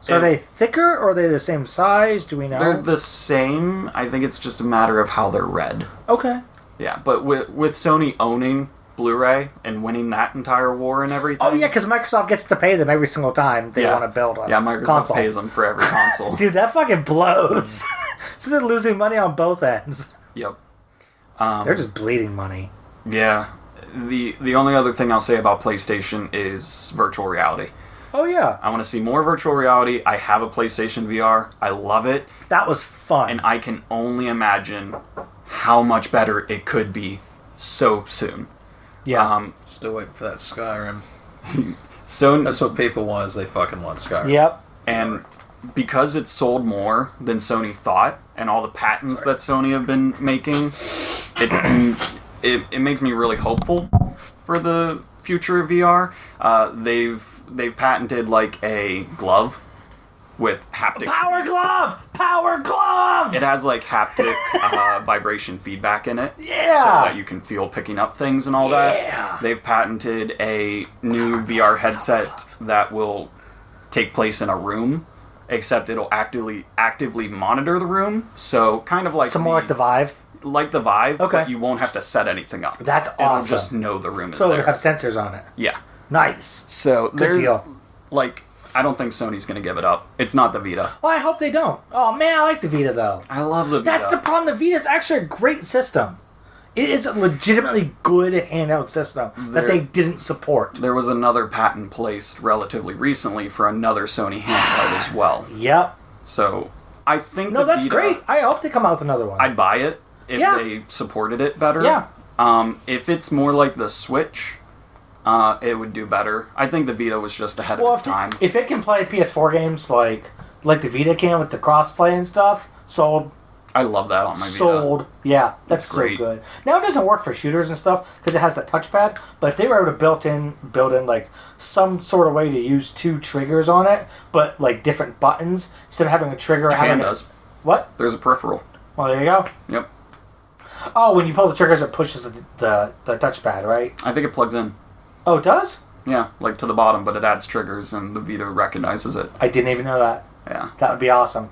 are they thicker or are they the same size? Do we know? They're the same. I think it's just a matter of how they're read. Okay. Yeah, but with Sony owning Blu-ray and winning that entire war and everything. Oh, yeah, because Microsoft gets to pay them every single time they want to build a Microsoft console. pays them for every console. Dude, that fucking blows. So they're losing money on both ends. Yep. They're just bleeding money. Yeah. The only other thing I'll say about PlayStation is virtual reality. Oh, yeah. I want to see more virtual reality. I have a PlayStation VR. I love it. That was fun. And I can only imagine how much better it could be so soon. Yeah. Still waiting for that Skyrim. So That's what people want, is they fucking want Skyrim. Yep. And because it's sold more than Sony thought, and all the patents that Sony have been making, it makes me really hopeful for the future of VR. They've patented like a glove with haptic. Power glove! Power glove! It has like haptic vibration feedback in it, Yeah! so that you can feel picking up things and all Yeah. that. They've patented a new VR headset that will take place in a room, except it'll actively monitor the room. So kind of like Some more like the Vive. like the Vive, Okay. but you won't have to set anything up. That's It'll awesome. just know the room is So there. they have sensors on it. Yeah. Nice. So Good there's deal. like, I don't think Sony's going to give it up. It's not the Vita. Well, I hope they don't. Oh, man, I like the Vita, though. I love the Vita. That's the problem. The Vita is actually a great system. It is a legitimately good handheld system that they didn't support. There was another patent placed relatively recently for another Sony handheld as well. Yep. So I think No, the that's Vita, great. I hope they come out with another one. I'd buy it if Yeah. they supported it better. Yeah. If it's more like the Switch, it would do better. I think the Vita was just ahead of its time. If it can play PS4 games like the Vita can with the crossplay and stuff, I love that on my Vita. sold. Yeah, that's It's so great. good. Now it doesn't work for shooters and stuff because it has that touchpad. But if they were able to build in like some sort of way to use two triggers on it, but like different buttons instead of having a trigger. Japan does. What? There's a peripheral. Well, there you go. Yep. Oh, when you pull the triggers, it pushes the touchpad, right? I think it plugs in. Oh, it does? Yeah, like to the bottom, but it adds triggers and the Vita recognizes it. I didn't even know that. Yeah. That would be awesome.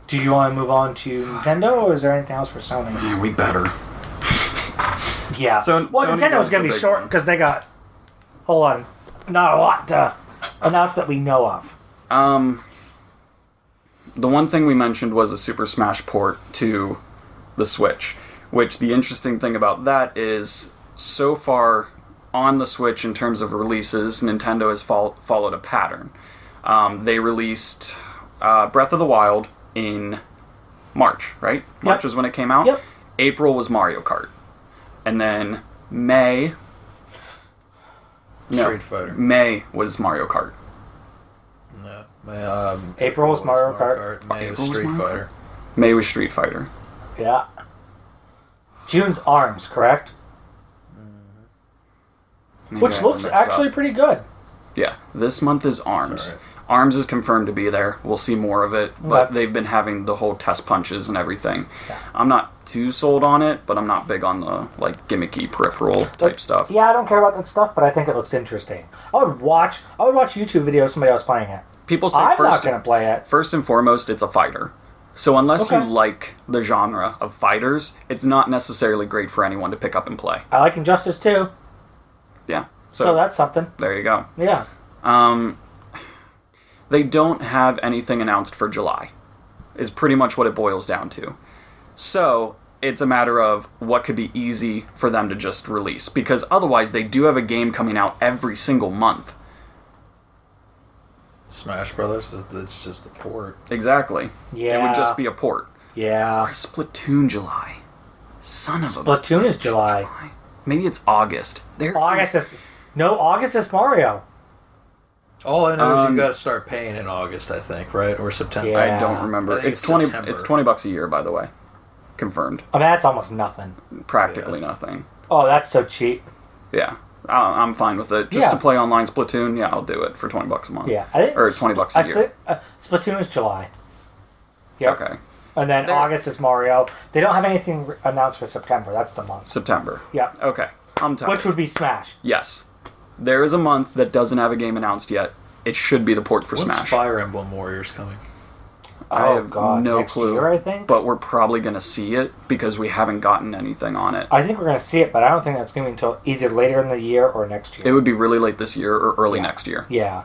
Do you want to move on to Nintendo, or is there anything else for Sony? Man, we better. Yeah. So- well, Sony Nintendo's was going the to be big short one. because they got, hold on, not a lot to announce that we know of. The one thing we mentioned was a Super Smash port to the Switch, which the interesting thing about that is so far on the Switch in terms of releases, Nintendo has followed a pattern. They released Breath of the Wild in March, right? March is when it came out. Yep. April was Mario Kart. And then May... No, Street Fighter. May was Mario Kart. No. April was Mario Kart. May was April was Street Mario Fighter. May was Street Fighter. Yeah. June's ARMS, correct? Maybe Which I looks mixed up. actually pretty good. Yeah, this month is ARMS. Alright. ARMS is confirmed to be there. We'll see more of it, but Okay. they've been having the whole test punches and everything. Yeah. I'm not too sold on it, but I'm not big on the like gimmicky peripheral type stuff. Yeah, I don't care about that stuff, but I think it looks interesting. I would watch YouTube videos of somebody else playing it. People say I'm not first, going to play it. first and foremost, it's a fighter. So unless Okay. you like the genre of fighters, it's not necessarily great for anyone to pick up and play. I like Injustice too, Yeah. so that's something. There you go. Yeah. They don't have anything announced for July, is pretty much what it boils down to. So, it's a matter of what could be easy for them to just release, because otherwise they do have a game coming out every single month. Smash Brothers, it's just a port. Exactly. Yeah. It would just be a port. Yeah. Or Splatoon July. Son of a... Splatoon is July. Maybe it's August. August is Mario. All I know is you got to start paying in August, I think, right? Or September. Yeah. I don't remember. I think It's 20. September. It's $20 a year, by the way. Confirmed. I mean, that's almost nothing. Practically nothing. Oh, that's so cheap. Yeah, I'm fine with it. Just Yeah. to play online Splatoon, yeah, I'll do it for $20 a month. Yeah. Or $20 a year. Splatoon is July. Yep. Okay. And then There- August is Mario. They don't have anything announced for September. That's the month. September. Yeah. Okay. I'm tired. Which would be Smash. Yes. There is a month that doesn't have a game announced yet. It should be the port for When's Smash. Fire Emblem Warriors coming? I Oh, have God. no Next clue. year, I think? But we're probably going to see it because we haven't gotten anything on it. I think we're going to see it, but I don't think that's going to be until either later in the year or next year. It would be really late this year or early next year. Yeah.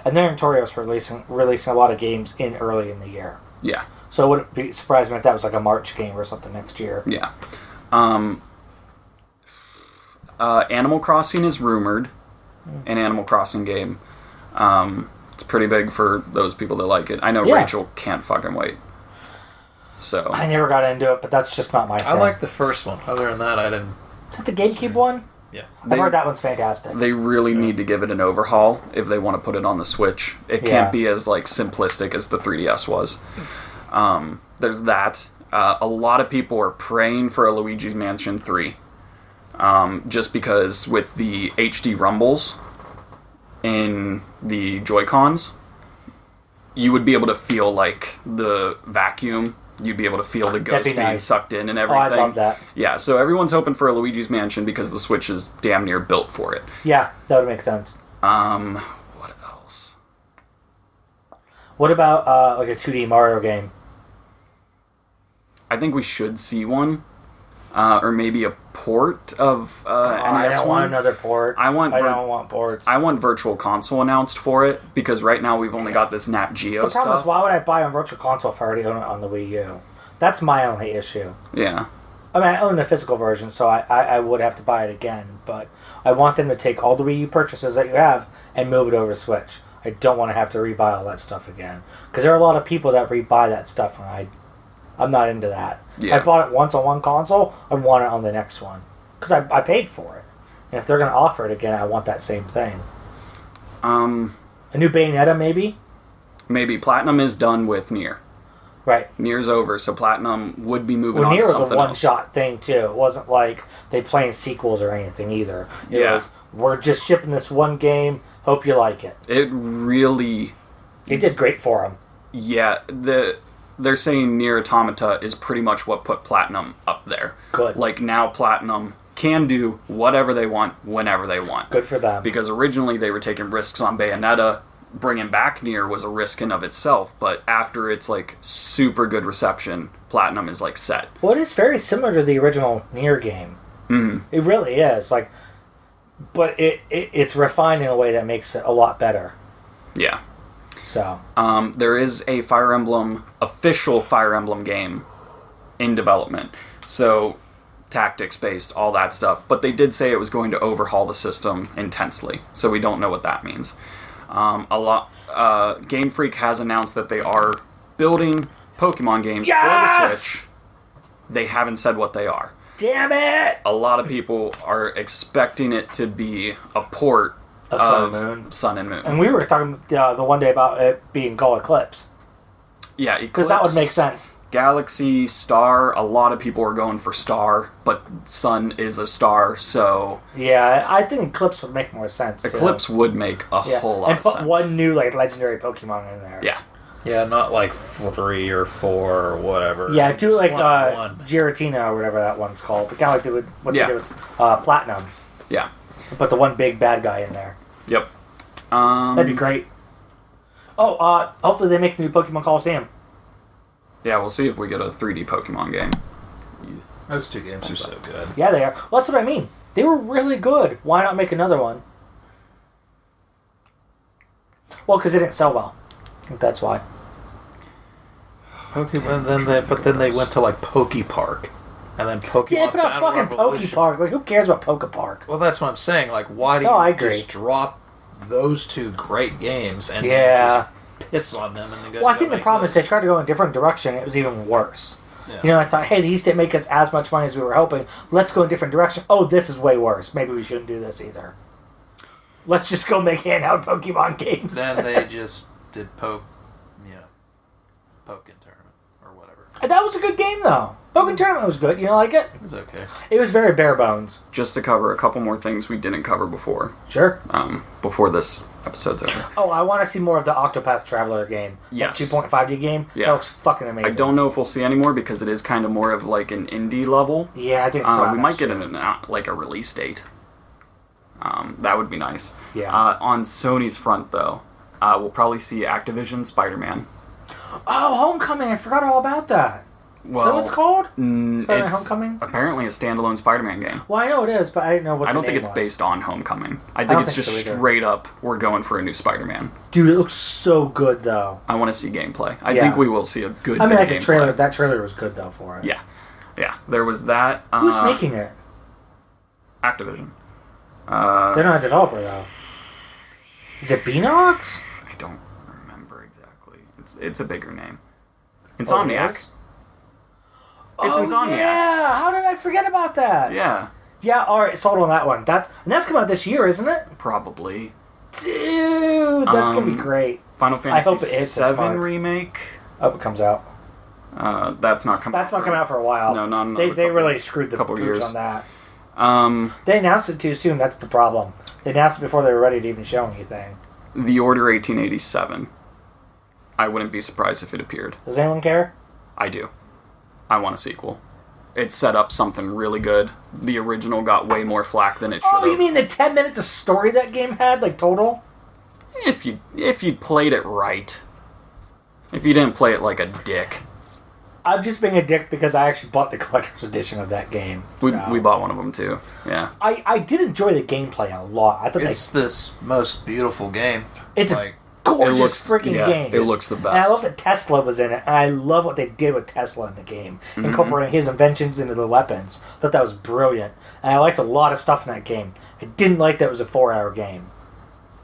And they're notorious for releasing a lot of games early in the year. Yeah. So it wouldn't be surprised me if that was like a March game or something next year. Yeah. Animal Crossing is rumored. An Animal Crossing game. It's pretty big for those people that like it. I know Rachel can't fucking wait. So I never got into it, but that's just not my thing. I like the first one. Other than that, I didn't. Is that the GameCube one? Yeah. I've heard that one's fantastic. They really need to give it an overhaul if they want to put it on the Switch. It can't be as like simplistic as the 3DS was. There's that. A lot of people are praying for a Luigi's Mansion 3. Just because with the HD rumbles in the Joy-Cons, you would be able to feel like the vacuum. You'd be able to feel the ghost being sucked in and everything. Oh, I love that. Yeah, so everyone's hoping for a Luigi's Mansion because the Switch is damn near built for it. Yeah, that would make sense. What else? What about like a 2D Mario game? I think we should see one. Or maybe a port of NES I don't want one. another port. I don't want ports. I want Virtual Console announced for it, because right now we've only got this Nat Geo The problem stuff. is, why would I buy a Virtual Console if I already own it on the Wii U? That's my only issue. Yeah. I mean, I own the physical version, so I would have to buy it again, but I want them to take all the Wii U purchases that you have and move it over to Switch. I don't want to have to rebuy all that stuff again. Because there are a lot of people that rebuy that stuff, and I'm not into that. Yeah. I bought it once on one console, I want it on the next one. Because I paid for it. And if they're going to offer it again, I want that same thing. A new Bayonetta, maybe? Maybe. Platinum is done with Nier. Right. Nier's over, so Platinum would be moving Well, on Nier to was something a else. one-shot thing, too. It wasn't like they planned sequels or anything, either. It was, we're just shipping this one game, hope you like it. It really... They did great for them. Yeah, they're saying Nier Automata is pretty much what put Platinum up there. Good. Like, now Platinum can do whatever they want, whenever they want. Good for them. Because originally they were taking risks on Bayonetta. Bringing back Nier was a risk in of itself, but after its, like, super good reception, Platinum is, like, set. Well, it is very similar to the original Nier game. Mm-hmm. It really is. Like, but it's refined in a way that makes it a lot better. Yeah. So. There is a official Fire Emblem game in development. So, tactics-based, all that stuff. But they did say it was going to overhaul the system intensely, so we don't know what that means. Game Freak has announced that they are building Pokemon games for the Switch. They haven't said what they are. Damn it! A lot of people are expecting it to be a port of Sun and Moon. And we were talking the one day about it being called Eclipse. Yeah, Eclipse. Because that would make sense. Galaxy, Star, a lot of people are going for Star, but Sun is a star, so... Yeah, I think Eclipse would make more sense, too. Eclipse would make a whole lot of sense. And put one new, like, legendary Pokemon in there. Yeah. Yeah, not like 3 or 4 or whatever. Yeah, do like one. Giratina or whatever that one's called. Kind of like what they did with Platinum. Yeah. Put the one big bad guy in there. Yep. That'd be great. Oh, hopefully they make a new Pokemon Coliseum. Yeah, we'll see if we get a 3D Pokemon game. Those two games are so good. Yeah, they are. Well, that's what I mean. They were really good. Why not make another one? Well, because it didn't sell well. I think that's why. Pokemon, then they went to like Poke Park, and then Pokemon. Yeah, put out fucking Poke Park. Like, who cares about Poke Park? Well, that's what I'm saying. Like, why do you just drop those two great games and just piss on them and then go? Well, I think the problem is they tried to go in a different direction. And it was even worse. Yeah. You know, I thought, hey, these didn't make us as much money as we were hoping. Let's go in a different direction. Oh, this is way worse. Maybe we shouldn't do this either. Let's just go make handheld Pokemon games. Then they just did Pokken Tournament or whatever. That was a good game, though. Pokken Tournament was good. You know, like it? It was okay. It was very bare bones. Just to cover a couple more things we didn't cover before. Sure. Before this episode's over. Oh, I want to see more of the Octopath Traveler game. Yes. 2.5D game. Yeah. That looks fucking amazing. I don't know if we'll see any more because it is kind of more of like an indie level. Yeah, I think it's we might get a release date. That would be nice. Yeah. On Sony's front, though, we'll probably see Activision Spider-Man. Oh, Homecoming! I forgot all about that. Is that what it's called? Spider-Man It's Homecoming? apparently a standalone Spider-Man game. Well, I know it is, but I didn't know what I don't the think name it's was. based on Homecoming. I don't think it's think just so either. straight up, we're going for a new Spider-Man. Dude, it looks so good, though. I want to see gameplay. I Yeah. think we will see a good I mean, bit like of a gameplay. trailer. That trailer was good, though, for it. Yeah. Yeah. There was that. Who's making it? Activision. They're not a developer, though. Is it Beanox? I don't remember exactly. It's a bigger name. Oh, it Insomniac. is? It's Oh, Insomniac. yeah! How did I forget about that? Yeah. Yeah, alright, sold on that one. That's coming out this year, isn't it? Probably. Dude, that's gonna be great. Final Fantasy hope it hits its mark. VII remake. I hope it comes out. That's not coming. That's not coming out for a while. No, not They another really screwed the couple pooch years. on that. They They announced it too soon. That's the problem. They announced it before they were ready to even show anything. The Order 1887. I wouldn't be surprised if it appeared. Does anyone care? I do. I want a sequel. It set up something really good. The original got way more flack than it should have. Oh, you mean the 10 minutes of story that game had, like total? If you played it right. If you didn't play it like a dick. I'm just being a dick because I actually bought the collector's edition of that game. So. We bought one of them too. Yeah. I did enjoy the gameplay a lot. I thought It's this most beautiful game. it's like, a gorgeous it looks- freaking yeah, game. it looks the best. And I love that Tesla was in it, and I love what they did with Tesla in the game, incorporating his inventions into the weapons. I thought that was brilliant, and I liked a lot of stuff in that game. I didn't like that it was a 4-hour game,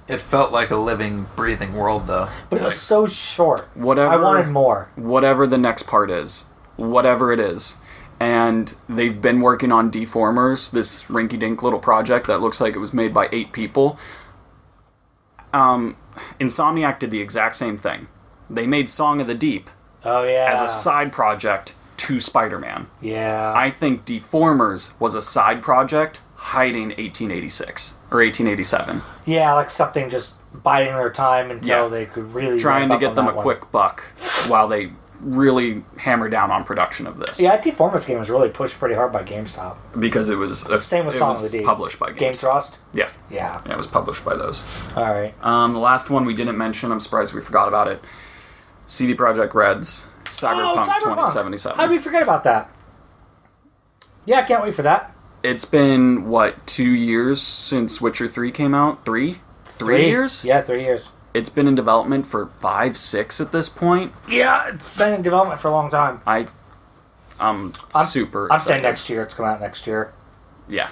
it felt like a living, breathing world, though. but it was so short. Whatever. I wanted more. Whatever the next part is. Whatever it is. And they've been working on Deformers, this rinky-dink little project that looks like it was made by 8 people. Insomniac did the exact same thing. They made Song of the Deep Oh yeah, as a side project to Spider-Man. yeah. I think Deformers was a side project hiding 1886 or 1887, Yeah, like something just biding their time until Yeah. they could really trying ramp to up get on them a that one. quick buck while they really hammer down on production of this. Yeah, Deformers game was really pushed pretty hard by GameStop. Because it was Same with it Song was of the Deep. published by Game GameStop. Trust. Yeah. Yeah. Yeah, it was published by those. All right. The last one we didn't mention, I'm surprised we forgot about it. CD Projekt Red's Cyberpunk 2077. How did we forget about that? Yeah, I can't wait for that. It's been, what, 2 years since Witcher 3 came out? 3? 3 years? Yeah, 3 years. It's been in development for 5, 6 at this point. Yeah, it's been in development for a long time. I'm super I'm excited. saying next year. It's coming out next year. Yeah.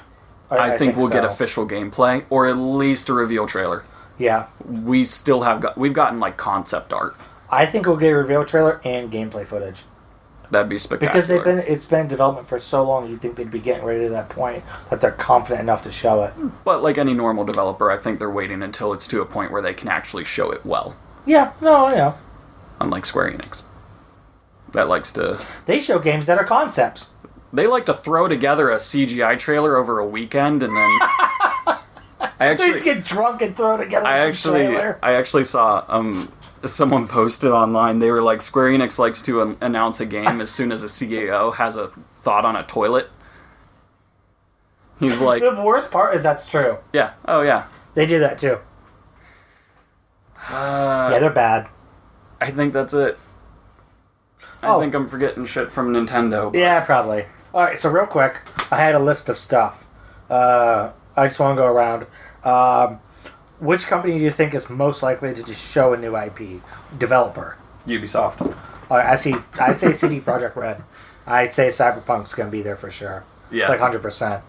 I think we'll get official gameplay, or at least a reveal trailer. Yeah. We still have we've gotten like concept art. I think we'll get a reveal trailer and gameplay footage. That'd be spectacular. Because it's been in development for so long, you'd think they'd be getting ready to that point that they're confident enough to show it. But like any normal developer, I think they're waiting until it's to a point where they can actually show it well. Yeah, no, I know. Unlike Square Enix. That likes to... They show games that are concepts. They like to throw together a CGI trailer over a weekend and then... They just get drunk and throw together a trailer. I actually saw someone posted online. They were like, Square Enix likes to announce a game as soon as a CEO has a thought on a toilet. He's like... The worst part is that's true. Yeah. Oh, yeah. They do that too. Yeah, they're bad. I think that's it. I think I'm forgetting shit from Nintendo. But... Yeah, probably. Alright, so real quick, I had a list of stuff. I just want to go around. Which company do you think is most likely to just show a new IP? Developer. Ubisoft. I'd say CD Projekt Red. I'd say Cyberpunk's going to be there for sure. Yeah. Like 100%.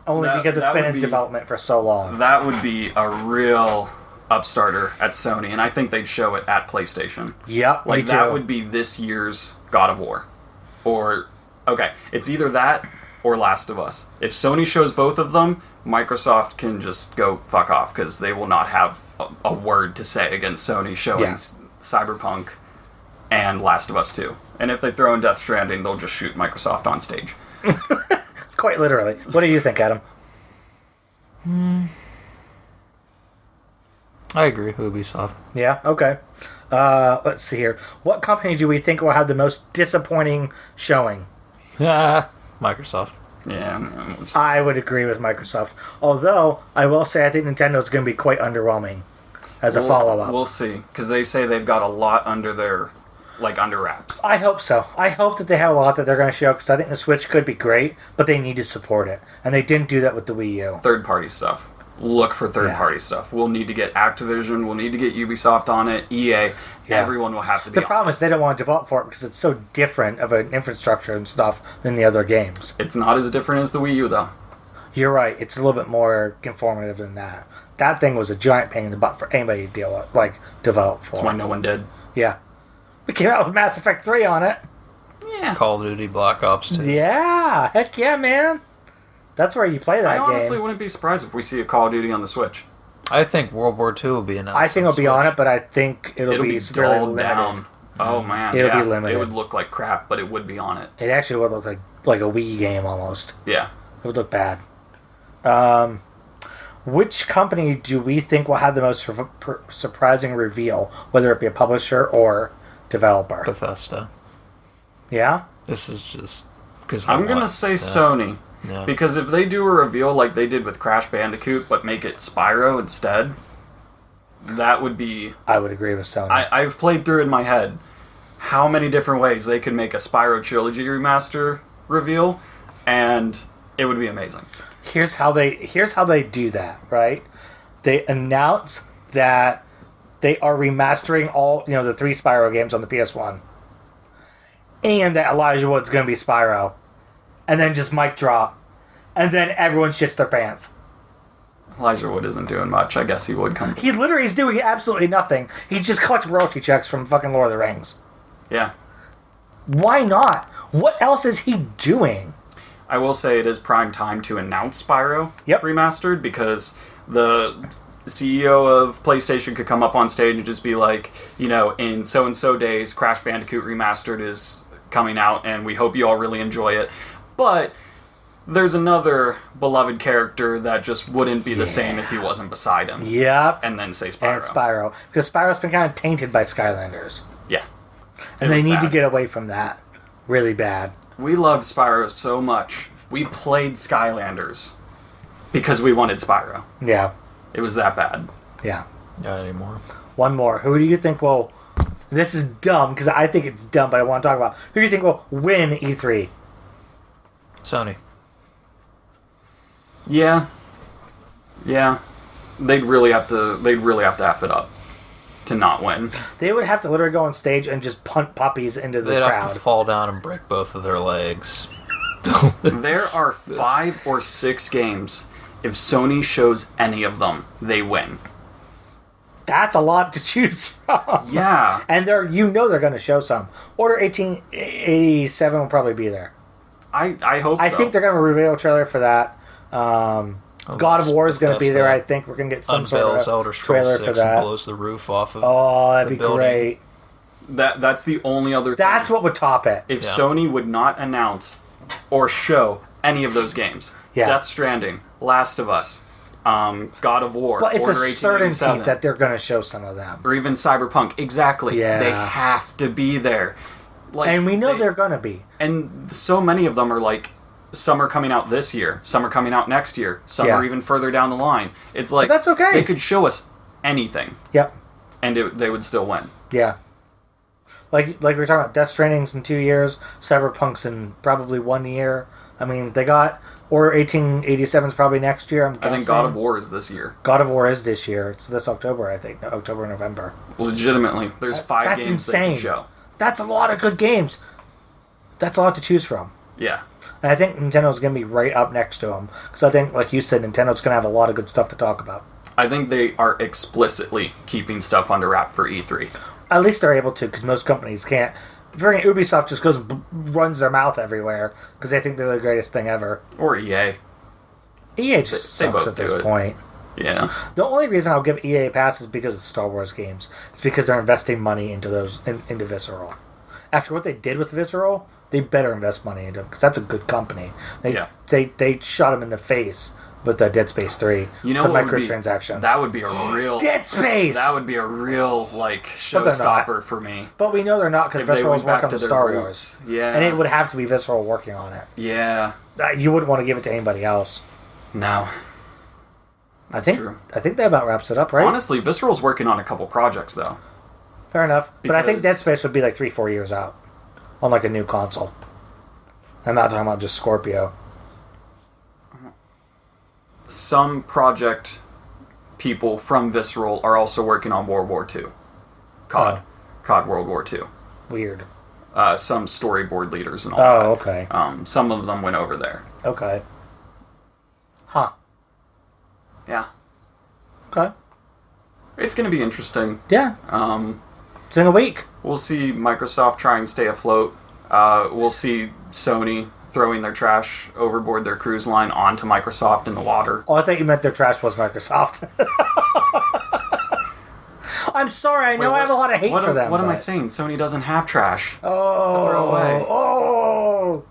Only because it's that been would in be- development for so long. That would be a real upstarter at Sony, and I think they'd show it at PlayStation. Yep, Like, me too. that would be this year's God of War. Or, okay, it's either that or Last of Us. If Sony shows both of them, Microsoft can just go fuck off, because they will not have a word to say against Sony showing Yeah. Cyberpunk and Last of Us 2. And if they throw in Death Stranding, they'll just shoot Microsoft on stage. Quite literally. What do you think, Adam? I agree, Ubisoft. Yeah, okay. Let's see here. What company do we think will have the most disappointing showing? Microsoft. Yeah. I would agree with Microsoft. Although, I will say I think Nintendo's going to be quite underwhelming as a follow-up. We'll see, because they say they've got a lot under their like under wraps. I hope so. I hope that they have a lot that they're going to show, because I think the Switch could be great, but they need to support it. And they didn't do that with the Wii U. Third-party stuff. Look for third-party stuff. We'll need to get Activision. We'll need to get Ubisoft on it. EA. Yeah. Everyone will have to be The problem is they don't want to develop for it because it's so different of an infrastructure and stuff than the other games. It's not as different as the Wii U, though. You're right. It's a little bit more conformative than that. That thing was a giant pain in the butt for anybody to deal with, like, develop for. That's why no one did. Yeah. We came out with Mass Effect 3 on it. Yeah. Call of Duty Black Ops 2. Yeah. Heck yeah, man. That's where you play that game. I honestly wouldn't be surprised if we see a Call of Duty on the Switch. I think World War II will be announced. I think it'll be on it, but I think it'll be dulled down. Oh man, it'll be limited. It would look like crap, but it would be on it. It actually would look like a Wii game almost. Yeah, it would look bad. Which company do we think will have the most surprising reveal, whether it be a publisher or developer? Bethesda. Yeah. This is just because I'm gonna say Sony. Yeah. Because if they do a reveal like they did with Crash Bandicoot, but make it Spyro instead, that would be... I would agree with Sony. I've played through in my head how many different ways they could make a Spyro Trilogy remaster reveal, and it would be amazing. Here's how they do that, right? They announce that they are remastering all, the 3 Spyro games on the PS1. And that Elijah Wood's going to be Spyro. And then just mic drop. And then everyone shits their pants. Elijah Wood isn't doing much. I guess he would come. He literally is doing absolutely nothing. He's just collecting royalty checks from fucking Lord of the Rings. Yeah. Why not? What else is he doing? I will say it is prime time to announce Spyro remastered, because the CEO of PlayStation could come up on stage and just be like, in so-and-so days, Crash Bandicoot Remastered is coming out, and we hope you all really enjoy it. But there's another beloved character that just wouldn't be the same if he wasn't beside him. Yep. And then say Spyro. And Spyro. Because Spyro's been kind of tainted by Skylanders. Yeah. And they need to get away from that. Really bad. We loved Spyro so much. We played Skylanders because we wanted Spyro. Yeah. It was that bad. Yeah. Not anymore. One more. Who do you think will... This is dumb, because I think it's dumb, but I want to talk about... Who do you think will win E3? Sony. Yeah. They'd really have to F it up to not win. They would have to literally go on stage and just punt puppies into the crowd. They'd have to fall down and break both of their legs. There are 5 or 6 games. If Sony shows any of them, they win. That's a lot to choose from. Yeah. And they're going to show some. Order 1887 will probably be there. I hope so. I think they're going to reveal a trailer for that. God of War is going to be there. I think we're going to get some sort of trailer for that. And blows the roof off of that'd be building. Great. That's the only other thing. That's what would top it. If Sony would not announce or show any of those games. Yeah. Death Stranding, Last of Us, God of War, but it's Order a certainty that they're going to show some of them. Or even Cyberpunk. Exactly. Yeah. They have to be there. And we know they're going to be. And so many of them are like, some are coming out this year, some are coming out next year, some are even further down the line. It's like, but that's okay. They could show us anything. Yep. And they would still win. Yeah. Like we were talking about, Death Stranding's in 2 years, Cyberpunk's in probably 1 year. I mean, they got Order 1887's probably next year. I think God of War is this year. God of War is this year. It's this October, I think. October, November. Legitimately. There's 5 games insane. they can show. That's a lot of good games. That's a lot to choose from. Yeah. And I think Nintendo's going to be right up next to them. Because I think, like you said, Nintendo's going to have a lot of good stuff to talk about. I think they are explicitly keeping stuff under wrap for E3. At least they're able to, because most companies can't. Ubisoft just goes and runs their mouth everywhere because they think they're the greatest thing ever. Or EA. EA just sucks at this point. Yeah. The only reason I'll give EA a pass is because of Star Wars games. It's because they're investing money into those into Visceral. After what they did with Visceral, they better invest money into them because that's a good company. They shot them in the face with Dead Space 3. You know for what microtransactions. That would be a real Dead Space. That would be a real showstopper for me. But we know they're not because Visceral's working on Star Wars. Yeah. And it would have to be Visceral working on it. Yeah. You wouldn't want to give it to anybody else. No. I think that about wraps it up, right? Honestly, Visceral's working on a couple projects though. Fair enough. But I think Dead Because- Space would be like 3-4 years out on like a new console. I'm not talking about just Scorpio. Some project people from Visceral are also working on World War II. COD. COD World War II. Weird. Some storyboard leaders and all Oh, that. okay. Some of them went over there. Okay. Huh. Yeah. Okay. It's going to be interesting. Yeah. It's in a week. We'll see Microsoft try and stay afloat. We'll see Sony throwing their trash overboard their cruise line onto Microsoft in the water. Oh, I thought you meant their trash was Microsoft. I'm sorry. I know I have a lot of hate for them. What am I saying? Sony doesn't have trash. Oh. To throw away. Oh.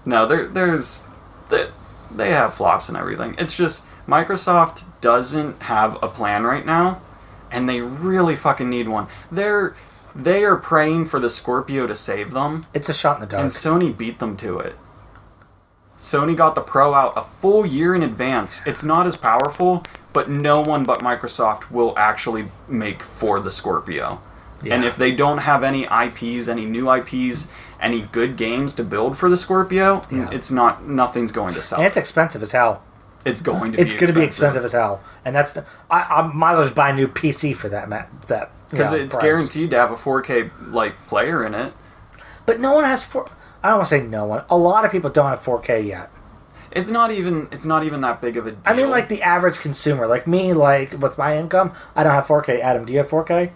No, they have flops and everything. It's just Microsoft doesn't have a plan right now, and they really fucking need one. They are praying for the Scorpio to save them, It's a shot in the dark. and Sony beat them to it. Sony got the Pro out a full year in advance. It's not as powerful, but no one but Microsoft will actually make for the Scorpio. Yeah. And if they don't have any IPs, any new IPs, any good games to build for the Scorpio, Yeah. nothing's going to sell. And it's expensive as hell. It's going to be It's going to be expensive as hell. And that's... I might as well just buy a new PC for that, because it's price. guaranteed to have a 4K player in it. But no one has... I don't want to say no one. A lot of people don't have 4K yet. It's not even that big of a deal. I mean, like the average consumer. Like me, like with my income, I don't have 4K. Adam, do you have 4K?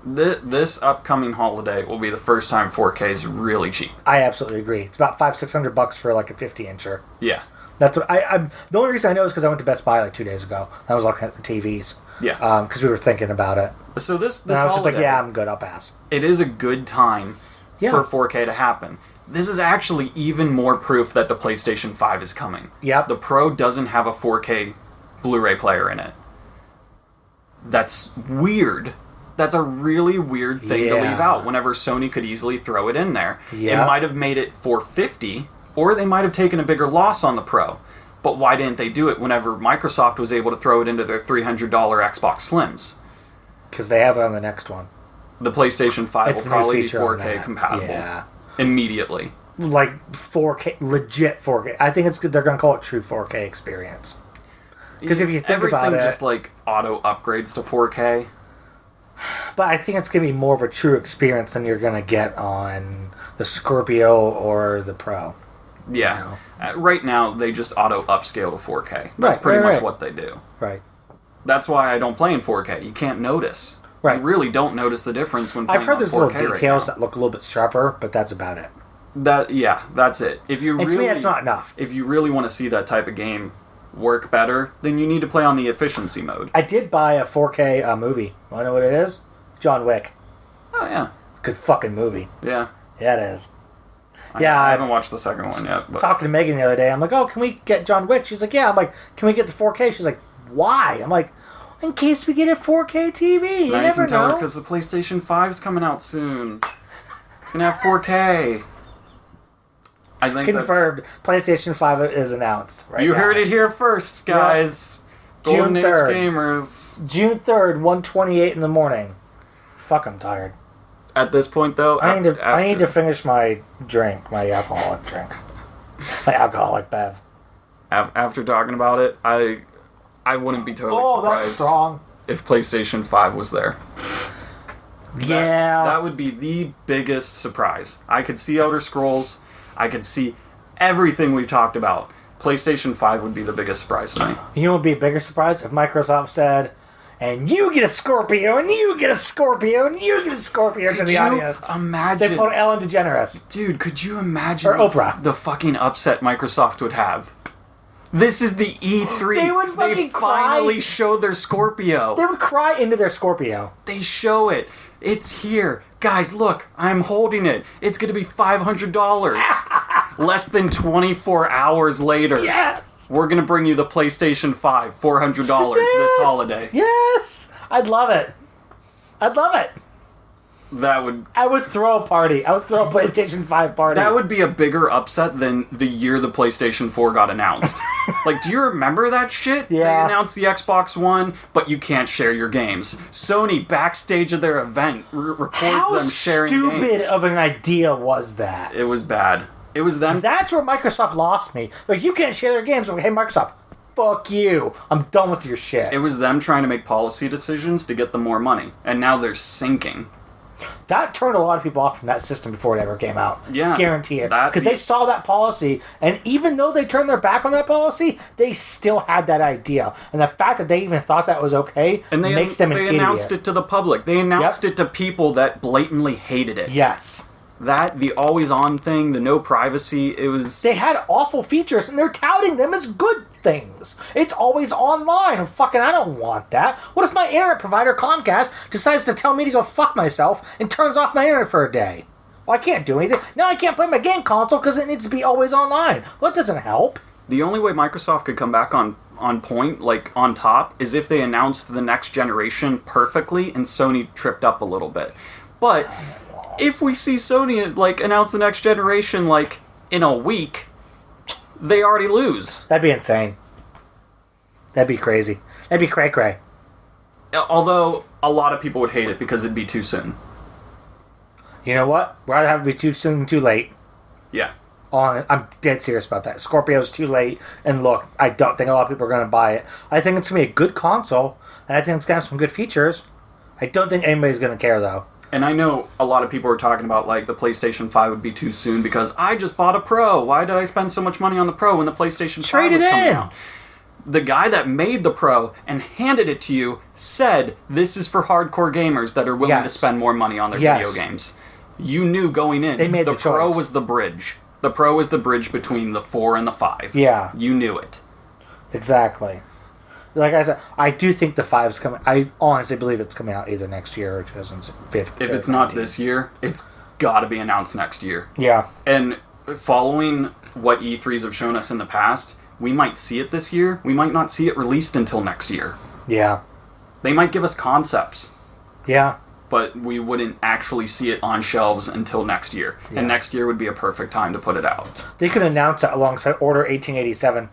This upcoming holiday will be the first time 4K is really cheap. I absolutely agree. It's about $500-$600 for like a 50-incher. Yeah. That's what I'm. The only reason I know is because I went to Best Buy like 2 days ago. I was looking at the TVs. Yeah. Because we were thinking about it. So this And I was just like, holiday, yeah, I'm good. I'll pass. it is a good time Yeah. for 4K to happen. This is actually even more proof that the PlayStation 5 is coming. Yep. The Pro doesn't have a 4K Blu-ray player in it. That's weird. That's a really weird thing to Yeah. leave out whenever Sony could easily throw it in there. Yeah. It might have made it 450, or they might have taken a bigger loss on the Pro. But why didn't they do it whenever Microsoft was able to throw it into their $300 Xbox Slims? Because they have it on the next one. The PlayStation 5 It's will a new probably be feature on 4K that. compatible Yeah. immediately. Like 4K, legit 4K. I think it's good. They're going to call it true 4K experience. Because if you think Everything about it, just like auto upgrades to 4K. but I think it's going to be more of a true experience than you're going to get on the Scorpio or the Pro. Yeah. Right now, they just auto upscale to 4K. That's Right, pretty right, much right. what they do. Right. That's why I don't play in 4K. You can't notice. Right. You really don't notice the difference when playing I've heard on there's 4K little right details now. that look a little bit sharper, but that's about it. That's it. If you And really, to me, that's not enough. If you really want to see that type of game work better, then you need to play on the efficiency mode. I did buy a 4K movie. Want to know what it is? John Wick. Oh yeah, Good fucking movie. yeah. Yeah, it is. I I haven't watched the second one yet. But talking to Megan the other day. I'm like, oh, can we get John Wick? She's like, yeah. I'm like, can we get the 4K? She's like, why? I'm like, in case we get a 4K TV. You now never you can tell her know. because the PlayStation 5 is coming out soon. It's gonna have 4K. I think Confirmed. PlayStation 5 is announced. Right You now. heard it here first, guys. Golden Age 3rd. gamers. June 3rd, 1:28 in the morning. Fuck, I'm tired. At this point, though, I need to finish my drink, my alcoholic drink, my alcoholic bev. After talking about it, I wouldn't be totally Oh, that's surprised strong. if PlayStation 5 was there. Yeah. That would be the biggest surprise. I could see Elder Scrolls. I could see everything we've talked about. PlayStation 5 would be the biggest surprise to me. You know what would be a bigger surprise if Microsoft said, and you get a Scorpio, and you get a Scorpio, and you get a Scorpio to Could the you audience. imagine? They put Ellen DeGeneres. Dude, could you imagine Or Oprah. the fucking upset Microsoft would have? This is the E3. They would fucking finally cry. showed their Scorpio. They would cry into their Scorpio. They show it. It's here. Guys, look, I'm holding it. It's going to be $500. Less than 24 hours later. Yes! We're going to bring you the PlayStation 5, $400 this holiday. Yes! I'd love it. I'd love it. I would throw a party. I would throw a PlayStation 5 party. That would be a bigger upset than the year the PlayStation 4 got announced. Like, do you remember that shit? Yeah. They announced the Xbox One, but you can't share your games. Sony, backstage of their event, records them sharing games. How stupid of an idea was that? It was bad. It was them. That's where Microsoft lost me. Like, you can't share their games. Like, hey, Microsoft, fuck you. I'm done with your shit. It was them trying to make policy decisions to get them more money. And now they're sinking. That turned a lot of people off from that system before it ever came out. Yeah. Guarantee it. Because they saw that policy, and even though they turned their back on that policy, they still had that idea. And the fact that they even thought that was okay makes them an idiot. They announced it to the public. They announced it to people that blatantly hated it. Yes. That, the always-on thing, the no privacy, it was... They had awful features, and they're touting them as good things. It's always online. And fucking, I don't want that. What if my internet provider, Comcast, decides to tell me to go fuck myself and turns off my internet for a day? Well, I can't do anything. Now I can't play my game console because it needs to be always online. Well, that doesn't help. The only way Microsoft could come back on point, like on top, is if they announced the next generation perfectly and Sony tripped up a little bit. But if we see Sony like announce the next generation like in a week, they already lose. That'd be insane. That'd be crazy. That'd be cray-cray. Although a lot of people would hate it because it'd be too soon. You know what? Rather have it be too soon, too late. Yeah. I'm dead serious about that. Scorpio's too late, and look, I don't think a lot of people are going to buy it. I think it's going to be a good console, and I think it's going to have some good features. I don't think anybody's going to care, though. And I know a lot of people are talking about, like, the PlayStation 5 would be too soon because I just bought a Pro. Why did I spend so much money on the Pro when the PlayStation 5 was coming out? The guy that made the Pro and handed it to you said, this is for hardcore gamers that are willing to spend more money on their video games. You knew going in, they made the Pro choice. Was the bridge. The Pro was the bridge between the 4 and the 5. Yeah. You knew it. Exactly. Like I said, I do think the 5's coming. I honestly believe it's coming out either next year or 2015. If it's not this year, it's got to be announced next year. Yeah. And following what E3s have shown us in the past, we might see it this year. We might not see it released until next year. Yeah. They might give us concepts. Yeah. But we wouldn't actually see it on shelves until next year. Yeah. And next year would be a perfect time to put it out. They could announce it alongside Order 1887.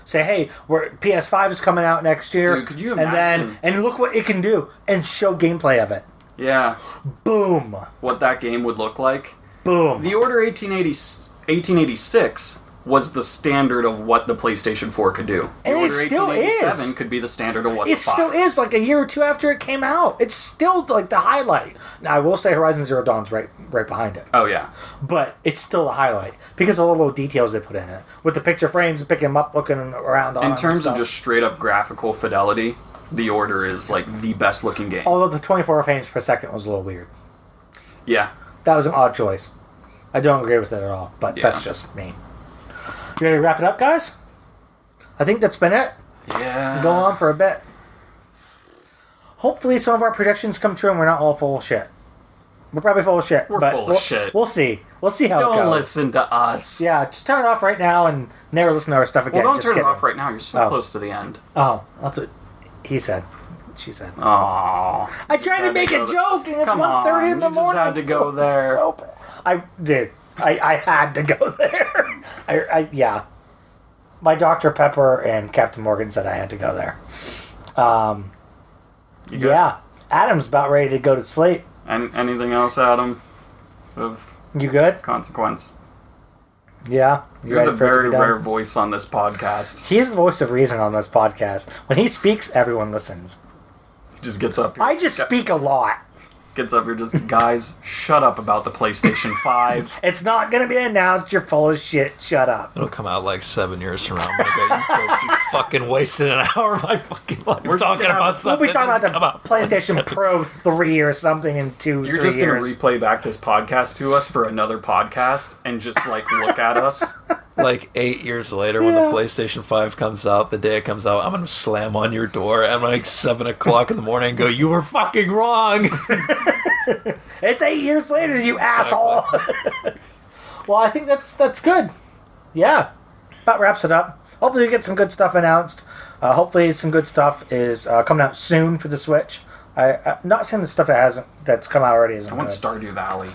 Say, hey, PS5 is coming out next year. Dude, could you imagine? And look what it can do. And show gameplay of it. Yeah. Boom. What that game would look like. Boom. The Order 1886 was the standard of what the PlayStation 4 could do. And Order it still 1887 is. Could be the standard of what the 5. It still is, like a year or two after it came out. It's still like the highlight. Now, I will say Horizon Zero Dawn's right behind it. Oh, yeah. But it's still the highlight because of all the little details they put in it. With the picture frames, picking them up, looking around on In terms of just straight up graphical fidelity, The Order is like the best looking game. Although the 24 frames per second was a little weird. Yeah. That was an odd choice. I don't agree with it at all, but that's just me. You ready to wrap it up, guys? I think that's been it. Yeah. Go on for a bit. Hopefully some of our predictions come true and we're not all full of shit. We're probably full of shit. We're full of shit. We'll see. We'll see how it goes. Don't listen to us. Yeah, just turn it off right now and never listen to our stuff again. Well, don't just turn it kidding. off right now. You're so close to the end. Oh, that's what he said. She said. Aww. I tried to make a joke and it's 1:30 in the morning. You just had to go there. So bad. I had to go there. Yeah. My Dr. Pepper and Captain Morgan said I had to go there. Yeah. Adam's about ready to go to sleep. Anything else, Adam? Of you good? Consequence. Yeah. You're the very rare voice on this podcast. He's the voice of reason on this podcast. When he speaks, everyone listens. He just gets up here. I just speak a lot. Gets up here just, guys, shut up about the PlayStation 5. It's not going to be announced. You're full of shit. Shut up. It'll come out like 7 years from now. I'm gonna go, you guys, you fucking wasted an hour of my fucking life. We're talking about something. We'll be talking about the PlayStation Pro 3 or something in 2 years. You're just going to replay back this podcast to us for another podcast and just, like, look at us. Like 8 years later, when the PlayStation 5 comes out, the day it comes out, I'm going to slam on your door at like 7 o'clock in the morning and go, you were fucking wrong. It's 8 years later, you asshole. Well, I think that's good. Yeah. About wraps it up. Hopefully we get some good stuff announced. Hopefully some good stuff is coming out soon for the Switch. I'm not saying the stuff that's come out already isn't I want good. Stardew Valley.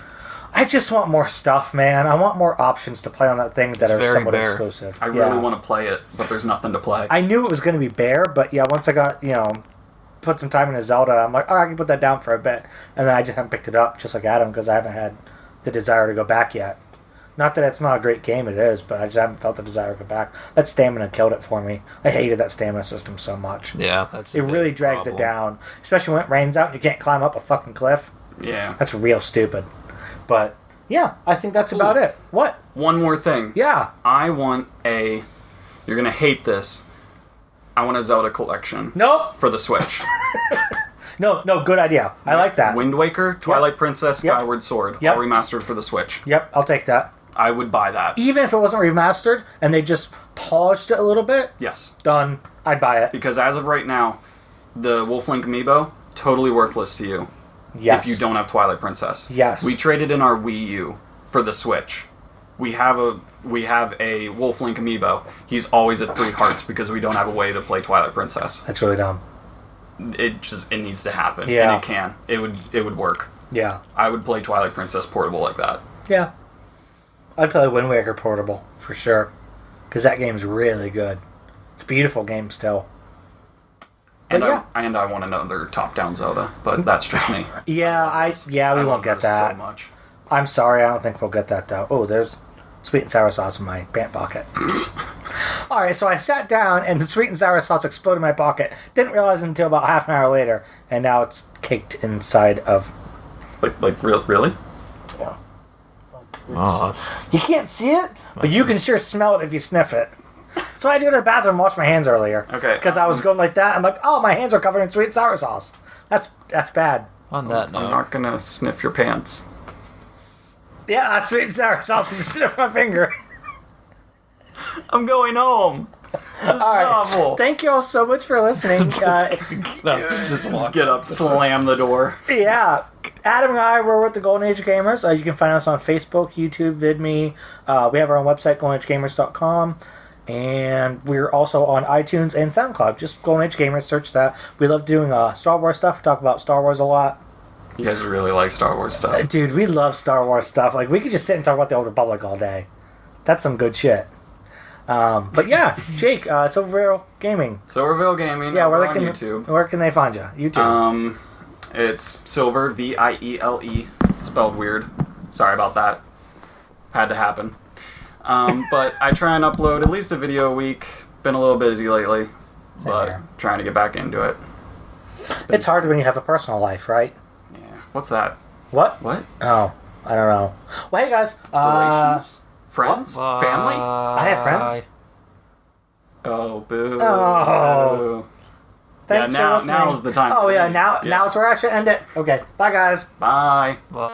I just want more stuff, man. I want more options to play on that thing that It's are very somewhat bare. exclusive. I really want to play it, but there's nothing to play. I knew it was going to be bare, but yeah, once I got, put some time into Zelda, I'm like, I can put that down for a bit. And then I just haven't picked it up, just like Adam, because I haven't had the desire to go back yet. Not that it's not a great game, it is, but I just haven't felt the desire to go back. That stamina killed it for me. I hated that stamina system so much. Yeah, that's. It really drags it down, especially when it rains out and you can't climb up a fucking cliff. Yeah. That's real stupid. But yeah, I think that's about it. What? One more thing. Yeah. I want a... You're going to hate this. I want a Zelda collection. Nope. For the Switch. No, good idea. I like that. Wind Waker, Twilight Princess, Yep. Skyward Sword. Yep. All remastered for the Switch. Yep, I'll take that. I would buy that. Even if it wasn't remastered and they just polished it a little bit, Yes. done. I'd buy it. Because as of right now, the Wolf Link amiibo, totally worthless to you. Yes. If you don't have Twilight Princess. Yes. We traded in our Wii U for the Switch. We have a Wolf Link amiibo. He's always at 3 hearts because we don't have a way to play Twilight Princess. That's really dumb. It needs to happen. Yeah. And it can. It would work. Yeah. I would play Twilight Princess portable like that. Yeah. I'd play Wind Waker portable, for sure. Because that game's really good. It's a beautiful game still. And But I want another top-down Zelda, but that's just me. Yeah, we I won't love get those that. so much. I'm sorry, I don't think we'll get that, though. Oh, there's sweet and sour sauce in my pant pocket. Alright, so I sat down, and the sweet and sour sauce exploded in my pocket. Didn't realize it until about half an hour later, and now it's caked inside of... Really? Yeah. Oh, that's. You can't see it, but you can sure smell it if you sniff it. So I had to go to the bathroom and wash my hands earlier. Okay. Because I was going like that. I'm like, oh, my hands are covered in sweet and sour sauce. That's bad. On that I'm note, not gonna sniff your pants. Yeah, that's sweet and sour sauce. Just sniff my finger. I'm going home. This is All right. awful. Thank you all so much for listening. no, just walk. Get up, slam the door. Yeah. Adam and I were with the Golden Age Gamers. You can find us on Facebook, YouTube, VidMe. We have our own website, goldenagegamers.com. And we're also on iTunes and SoundCloud. Just Golden Age Gamers, search that. We love doing Star Wars stuff. We talk about Star Wars a lot. You guys really like Star Wars stuff. Dude, we love Star Wars stuff. Like, we could just sit and talk about the Old Republic all day. That's some good shit. But yeah, Jake, Silverviele Gaming. Silverviele Gaming. Yeah, over where on can YouTube. Where can they find you? YouTube. It's Silver Viele, spelled weird. Sorry about that. Had to happen. But I try and upload at least a video a week. Been a little busy lately, but here. trying to get back into it. It's hard when you have a personal life, right? Yeah. What's that? What? What? Oh, I don't know. Well, hey guys. Relations? Friends? Family? I have friends. Oh, boo. Oh. Boo. Thanks yeah, for listening. now's the time. Oh to yeah, leave. now's where I should end it. Okay, bye guys. Bye. Well,